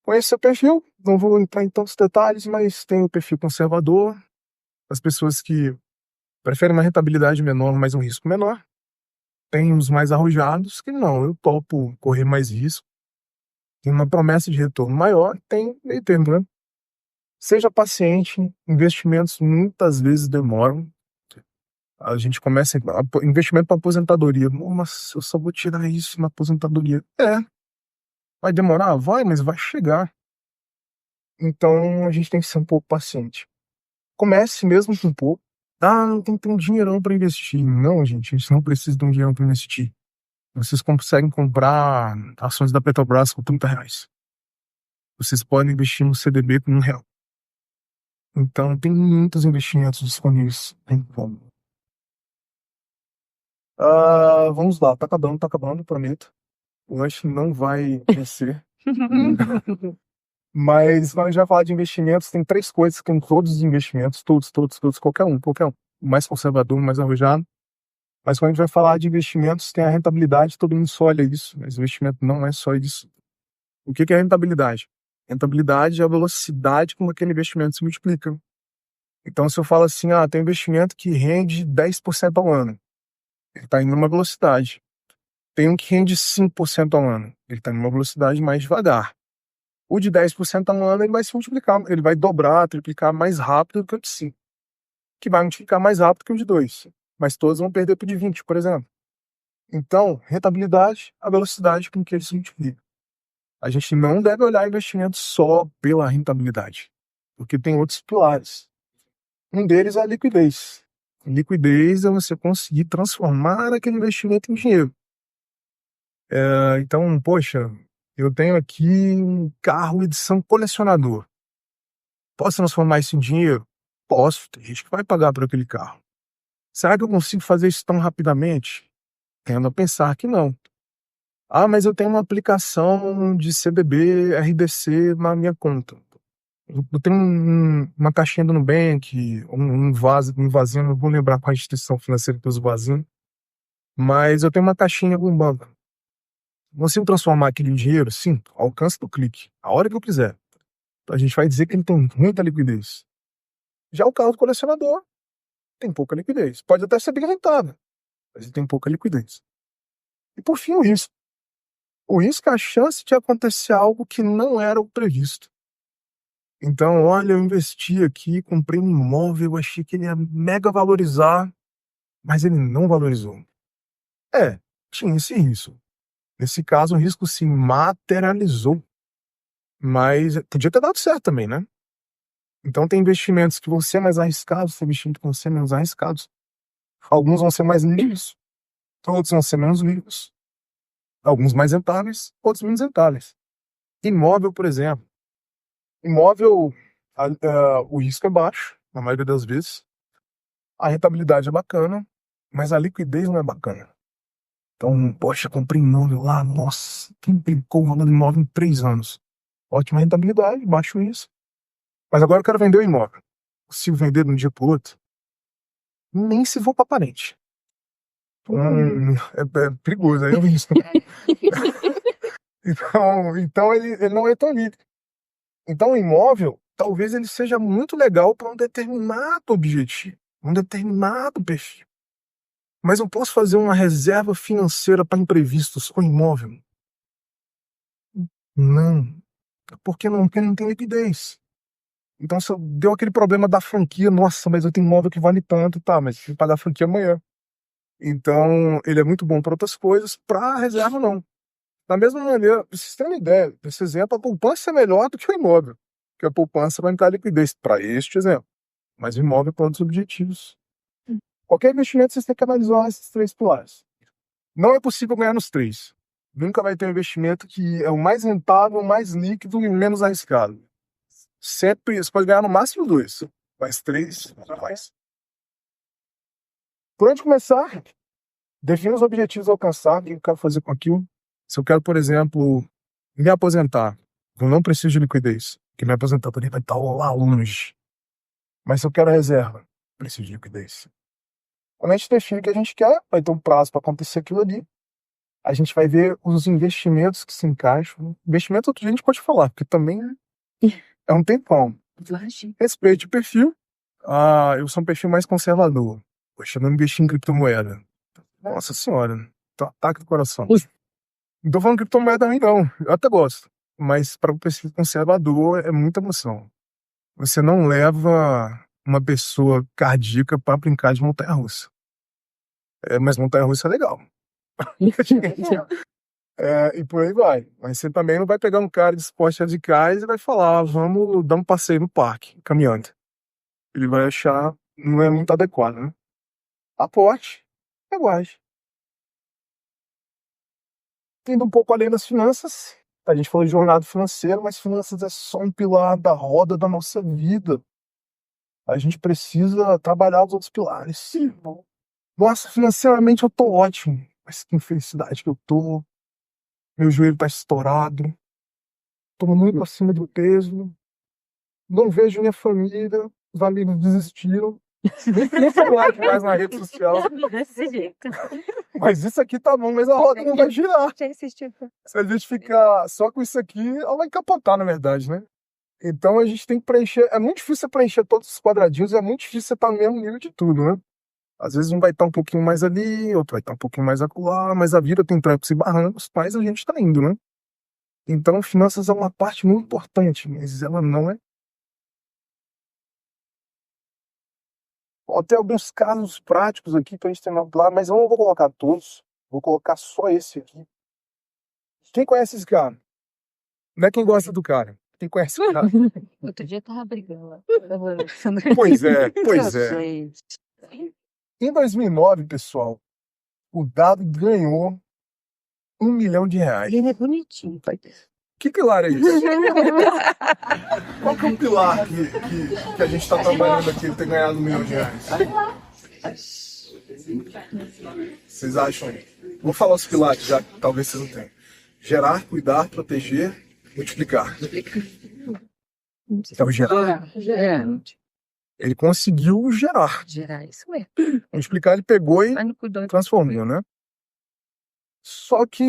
Conheça seu perfil, não vou entrar em tantos detalhes, mas tem o perfil conservador, as pessoas que preferem uma rentabilidade menor, mas um risco menor. Tem os mais arrojados que não, eu topo correr mais risco. Tem uma promessa de retorno maior, tem meio termo, né? Seja paciente, investimentos muitas vezes demoram. A gente começa investimento para aposentadoria. Nossa, eu só vou tirar isso na aposentadoria. Vai demorar? Vai, mas vai chegar. Então a gente tem que ser um pouco paciente. Comece mesmo com um pouco. Não tem que ter um dinheirão para investir. Não, gente, a gente não precisa de um dinheirão para investir. Vocês conseguem comprar ações da Petrobras com R$ 30. Vocês podem investir no CDB com R$ 1. Então tem muitos investimentos disponíveis. Tem como. Vamos lá, tá acabando, prometo. O lanche não vai crescer. Mas quando a gente vai falar de investimentos, tem 3 coisas que em todos os investimentos, todos, qualquer um. O mais conservador, o mais arrojado. Mas quando a gente vai falar de investimentos, tem a rentabilidade, todo mundo só olha isso, mas investimento não é só isso. O que é rentabilidade? Rentabilidade é a velocidade com que aquele investimento se multiplica. Então, se eu falo assim, tem um investimento que rende 10% ao ano, ele está indo numa velocidade. Tem um que rende 5% ao ano. Ele está numa velocidade mais devagar. O de 10% ao ano ele vai se multiplicar, ele vai dobrar, triplicar mais rápido do que o de 5, que vai multiplicar mais rápido que o de 2. Mas todos vão perder para o de 20, por exemplo. Então, rentabilidade, a velocidade com que ele se multiplica. A gente não deve olhar investimento só pela rentabilidade, porque tem outros pilares. Um deles é a liquidez. Liquidez é você conseguir transformar aquele investimento em dinheiro. Então, poxa, eu tenho aqui um carro edição colecionador. Posso transformar isso em dinheiro? Posso. Tem gente que vai pagar por aquele carro. Será que eu consigo fazer isso tão rapidamente? Tendo a pensar que não. Ah, mas eu tenho uma aplicação de CDB, RDC na minha conta. Eu tenho uma caixinha do Nubank, um vasinho, não vou lembrar qual a instituição financeira que usa o vasinho, mas eu tenho uma caixinha com um banco. Consigo transformar aquilo em dinheiro? Sim, ao alcance do clique, a hora que eu quiser. A gente vai dizer que ele tem muita liquidez. Já o carro do colecionador tem pouca liquidez. Pode até ser bem rentável, mas ele tem pouca liquidez. E por fim, o risco. O risco é a chance de acontecer algo que não era o previsto. Então, olha, eu investi aqui, comprei um imóvel, achei que ele ia mega valorizar, mas ele não valorizou. Tinha esse risco. Nesse caso, o risco se materializou. Mas podia ter dado certo também, né? Então, tem investimentos que vão ser mais arriscados, tem investimentos que vão ser menos arriscados. Alguns vão ser mais líquidos, outros vão ser menos líquidos. Alguns mais rentáveis, outros menos rentáveis. Imóvel, por exemplo. Imóvel, o risco é baixo, na maioria das vezes. A rentabilidade é bacana, mas a liquidez não é bacana. Então, poxa, comprei imóvel lá, nossa, triplicou o valor do imóvel em 3 anos. Ótima rentabilidade, baixo isso. Mas agora eu quero vender o imóvel. Se vender de um dia para o outro, nem se for para parente. É perigoso, aí eu risco. Então ele não é tão líquido. Então o imóvel, talvez ele seja muito legal para um determinado objetivo, um determinado perfil. Mas eu posso fazer uma reserva financeira para imprevistos com imóvel? Não. Porque não tem liquidez. Então, se deu aquele problema da franquia, nossa, mas eu tenho imóvel que vale tanto, tá, mas tem que pagar a franquia amanhã. Então, ele é muito bom para outras coisas, para reserva não. Da mesma maneira, pra vocês terem uma ideia, esse exemplo, a poupança é melhor do que o imóvel, porque a poupança vai me dar liquidez para este exemplo, mas o imóvel para outros objetivos. Qualquer investimento, vocês têm que analisar esses 3 pilares. Não é possível ganhar nos 3. Nunca vai ter um investimento que é o mais rentável, o mais líquido e menos arriscado. Sempre você pode ganhar no máximo 2, mas 3 não faz. Por onde começar? Defina os objetivos a alcançar, o que eu quero fazer com aquilo. Se eu quero, por exemplo, me aposentar, eu não preciso de liquidez, porque minha aposentadoria vai estar lá longe. Mas se eu quero reserva, preciso de liquidez. Quando a gente define o que a gente quer, vai ter um prazo para acontecer aquilo ali. A gente vai ver os investimentos que se encaixam. Investimento outro dia a gente pode falar, porque também é um tempão. Respeite o perfil. Eu sou um perfil mais conservador. Poxa, eu não investi em criptomoeda. Nossa senhora, ataque do coração. Não tô falando criptomoeda também não, eu até gosto. Mas para o perfil conservador é muita emoção. Você não leva uma pessoa cardíaca para brincar de montanha-russa. Mas montanha-russa é legal. E por aí vai. Mas você também não vai pegar um cara de esportes radicais e vai falar, vamos dar um passeio no parque, caminhando. Ele vai achar, não é muito adequado, né? Aporte, aguarde. Indo um pouco além das finanças, a gente falou de jornada financeira, mas finanças é só um pilar da roda da nossa vida. A gente precisa trabalhar os outros pilares. Sim, bom. Nossa, financeiramente eu tô ótimo, mas que infelicidade que eu tô. Meu joelho tá estourado, tô muito acima do peso, não vejo minha família, os amigos desistiram, nem falar mais na rede social. Desse jeito. Mas isso aqui tá bom, mas a roda não vai girar. Já insistiu. Se a gente ficar só com isso aqui, ela vai capotar, na verdade, né? Então a gente tem que preencher. É muito difícil você preencher todos os quadradinhos, é muito difícil você estar no mesmo nível de tudo, né? Às vezes um vai estar um pouquinho mais ali, outro vai estar um pouquinho mais acolá, mas a vida tem trancos e barrancos, mas a gente está indo, né? Então, finanças é uma parte muito importante, mas ela não é. Ó, tem alguns casos práticos aqui para a gente terminar lá, mas eu não vou colocar todos, vou colocar só esse aqui. Quem conhece esse cara? Não é quem gosta do cara, quem conhece o cara. Outro dia tava brigando lá. Pois é, pois é. Gente. Em 2009, pessoal, o Dado ganhou R$ 1 milhão. Ele é bonitinho, pai. Que pilar é esse? Qual que é o pilar que a gente está trabalhando aqui, ele ter ganhado R$ 1 milhão? Vocês acham? Vou falar os pilares, já que talvez vocês não tenham. Gerar, cuidar, proteger, multiplicar. É o gerar. Ele conseguiu gerar. Gerar isso mesmo. Multiplicar, ele pegou e Mas não cuidou. transformou, né? Só que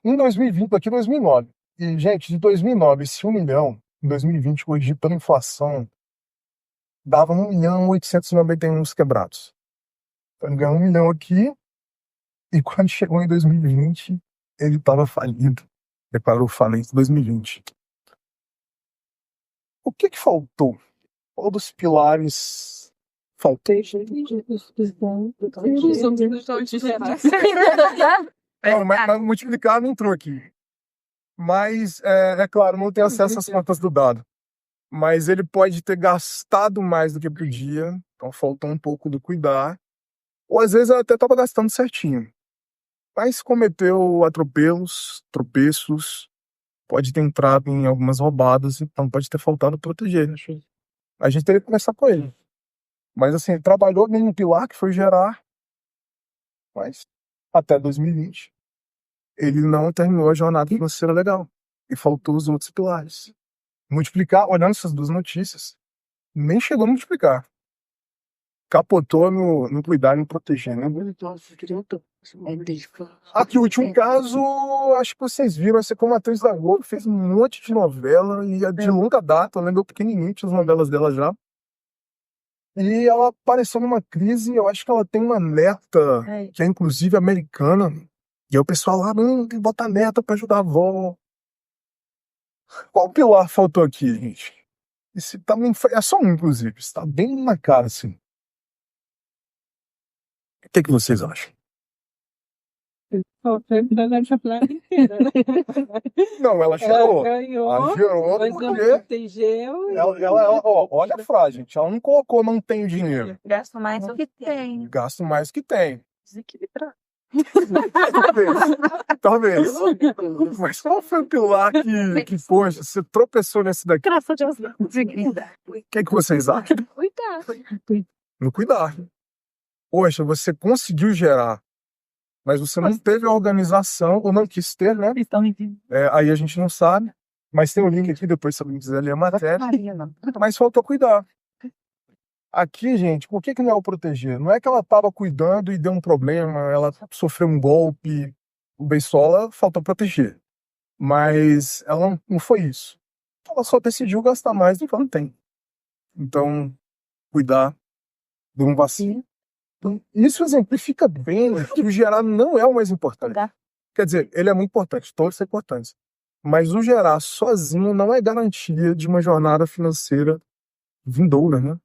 em 2020, aqui em 2009, e gente, de 2009, esse 1 milhão, em 2020, corrigido pela inflação, dava 1.891.000 quebrados. Então ele ganhou 1 milhão aqui, e quando chegou em 2020, ele estava falido. Declarou falência em 2020. O que faltou? Qual dos pilares faltou? Não, mas multiplicar não entrou aqui. Mas, é claro, não tem acesso às contas do Dado. Mas ele pode ter gastado mais do que podia, então faltou um pouco do cuidar. Ou às vezes até estava gastando certinho. Mas cometeu atropelos, tropeços, pode ter entrado em algumas roubadas, então pode ter faltado proteger. A gente teria que começar com ele. Mas assim, ele trabalhou bem no pilar, que foi gerar, mas até 2020 ele não terminou a jornada financeira legal. E faltou os outros pilares. Multiplicar, olhando essas duas notícias, nem chegou a multiplicar. Capotou no cuidar e no proteger, né? Aqui, o último caso, acho que vocês viram, essa como atriz da Globo, fez um monte de novela, e é de longa data, eu lembro pequenininho, tinha as novelas dela já. E ela apareceu numa crise, eu acho que ela tem uma neta, que é inclusive americana, e aí o pessoal lá, não, tem que botar neta pra ajudar a avó. Qual pilar faltou aqui, gente? Esse também é só um, inclusive, está bem na cara, assim. O que vocês acham? Não, ela chegou. Ela gerou porque ela, olha a frase, gente. Ela não colocou não tenho dinheiro. Gasto mais do que tem. Gasto mais que tem. Desequilibrar. Talvez. Mas qual foi o pilar que poxa, você tropeçou nesse daqui? Graças a Deus, desequilibrar. O que vocês acham? Cuidado. No cuidar. Poxa, você conseguiu gerar, mas você não teve a organização, ou não quis ter, né? Aí a gente não sabe. Mas tem o link aqui, depois se alguém quiser ler a matéria. Mas faltou cuidar. Aqui, gente, por que não é o proteger? Não é que ela estava cuidando e deu um problema, ela sofreu um golpe, o Beisola faltou proteger. Mas ela não foi isso. Ela só decidiu gastar mais do que ela tem. Então, cuidar de um vacilo. Isso exemplifica bem que o gerar não é o mais importante. Quer dizer, ele é muito importante, todos são importantes. Mas o gerar sozinho não é garantia de uma jornada financeira vindoura, né?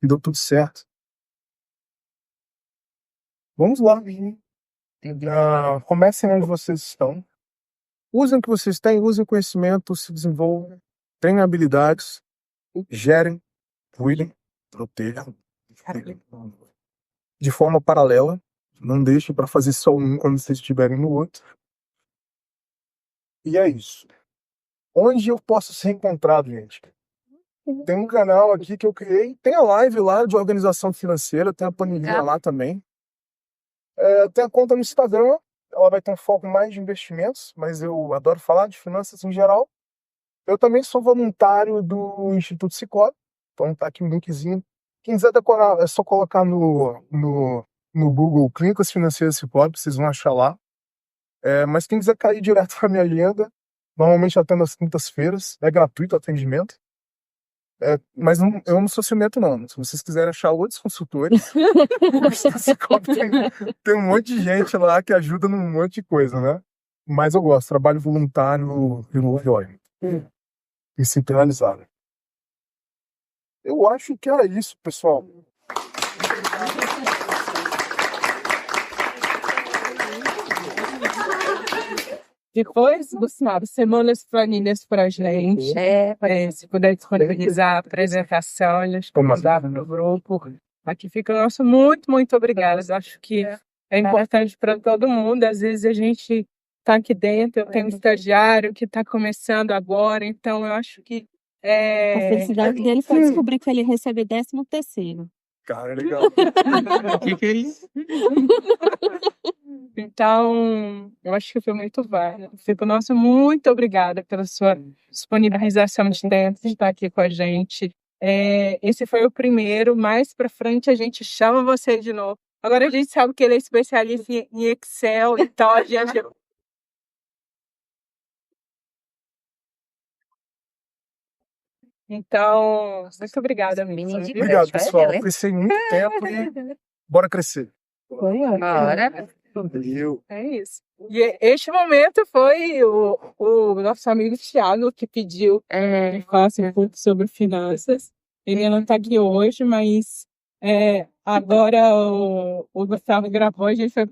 E deu tudo certo. Vamos lá. Comecem onde vocês estão. Usem o que vocês têm, usem conhecimento, se desenvolvam, tenham habilidades, gerem, cuidem, protejam. De forma paralela. Não deixem para fazer só um quando vocês estiverem no outro. E é isso. Onde eu posso ser encontrado, gente? Tem um canal aqui que eu criei. Tem a live lá de organização financeira. Tem a planilha lá também. Tem a conta no Instagram. Ela vai ter um foco mais de investimentos. Mas eu adoro falar de finanças em geral. Eu também sou voluntário do Instituto Sicoob. Então tá aqui um linkzinho. Quem quiser decorar, é só colocar no Google Clínicas Financeiras Sicoob. Vocês vão achar lá. Mas quem quiser cair direto na minha agenda, normalmente até nas quintas-feiras. É gratuito o atendimento. Mas eu não sou ciumento, não. Se vocês quiserem achar outros consultores, tem um monte de gente lá que ajuda num monte de coisa, né? Mas eu gosto, trabalho voluntário em Nova York. E centralizado. Eu acho que era isso, pessoal. Depois, Gustavo, você manda as planilhas pra gente. Se puder disponibilizar a apresentação, eles mandaram no grupo. Aqui fica o nosso muito obrigado. Acho que é importante para todo mundo. Às vezes a gente está aqui dentro, eu tenho um estagiário que está começando agora, então eu acho que A felicidade dele foi descobrir que ele ia receber 13º. Cara, é legal. O que é isso? Então, eu acho que foi muito válido. Fico, nossa, muito obrigada pela sua disponibilização de tempo de estar aqui com a gente. Esse foi o primeiro, mais para frente a gente chama você de novo. Agora a gente sabe que ele é especialista em Excel, então a gente... Então, muito obrigada, menina. Obrigado, pessoal. Cresci muito tempo e bora crescer. Bora. Valeu. É isso. E este momento foi o nosso amigo Thiago que pediu que faça um pouco sobre finanças. Ele não está aqui hoje, mas agora o Gustavo gravou, a gente foi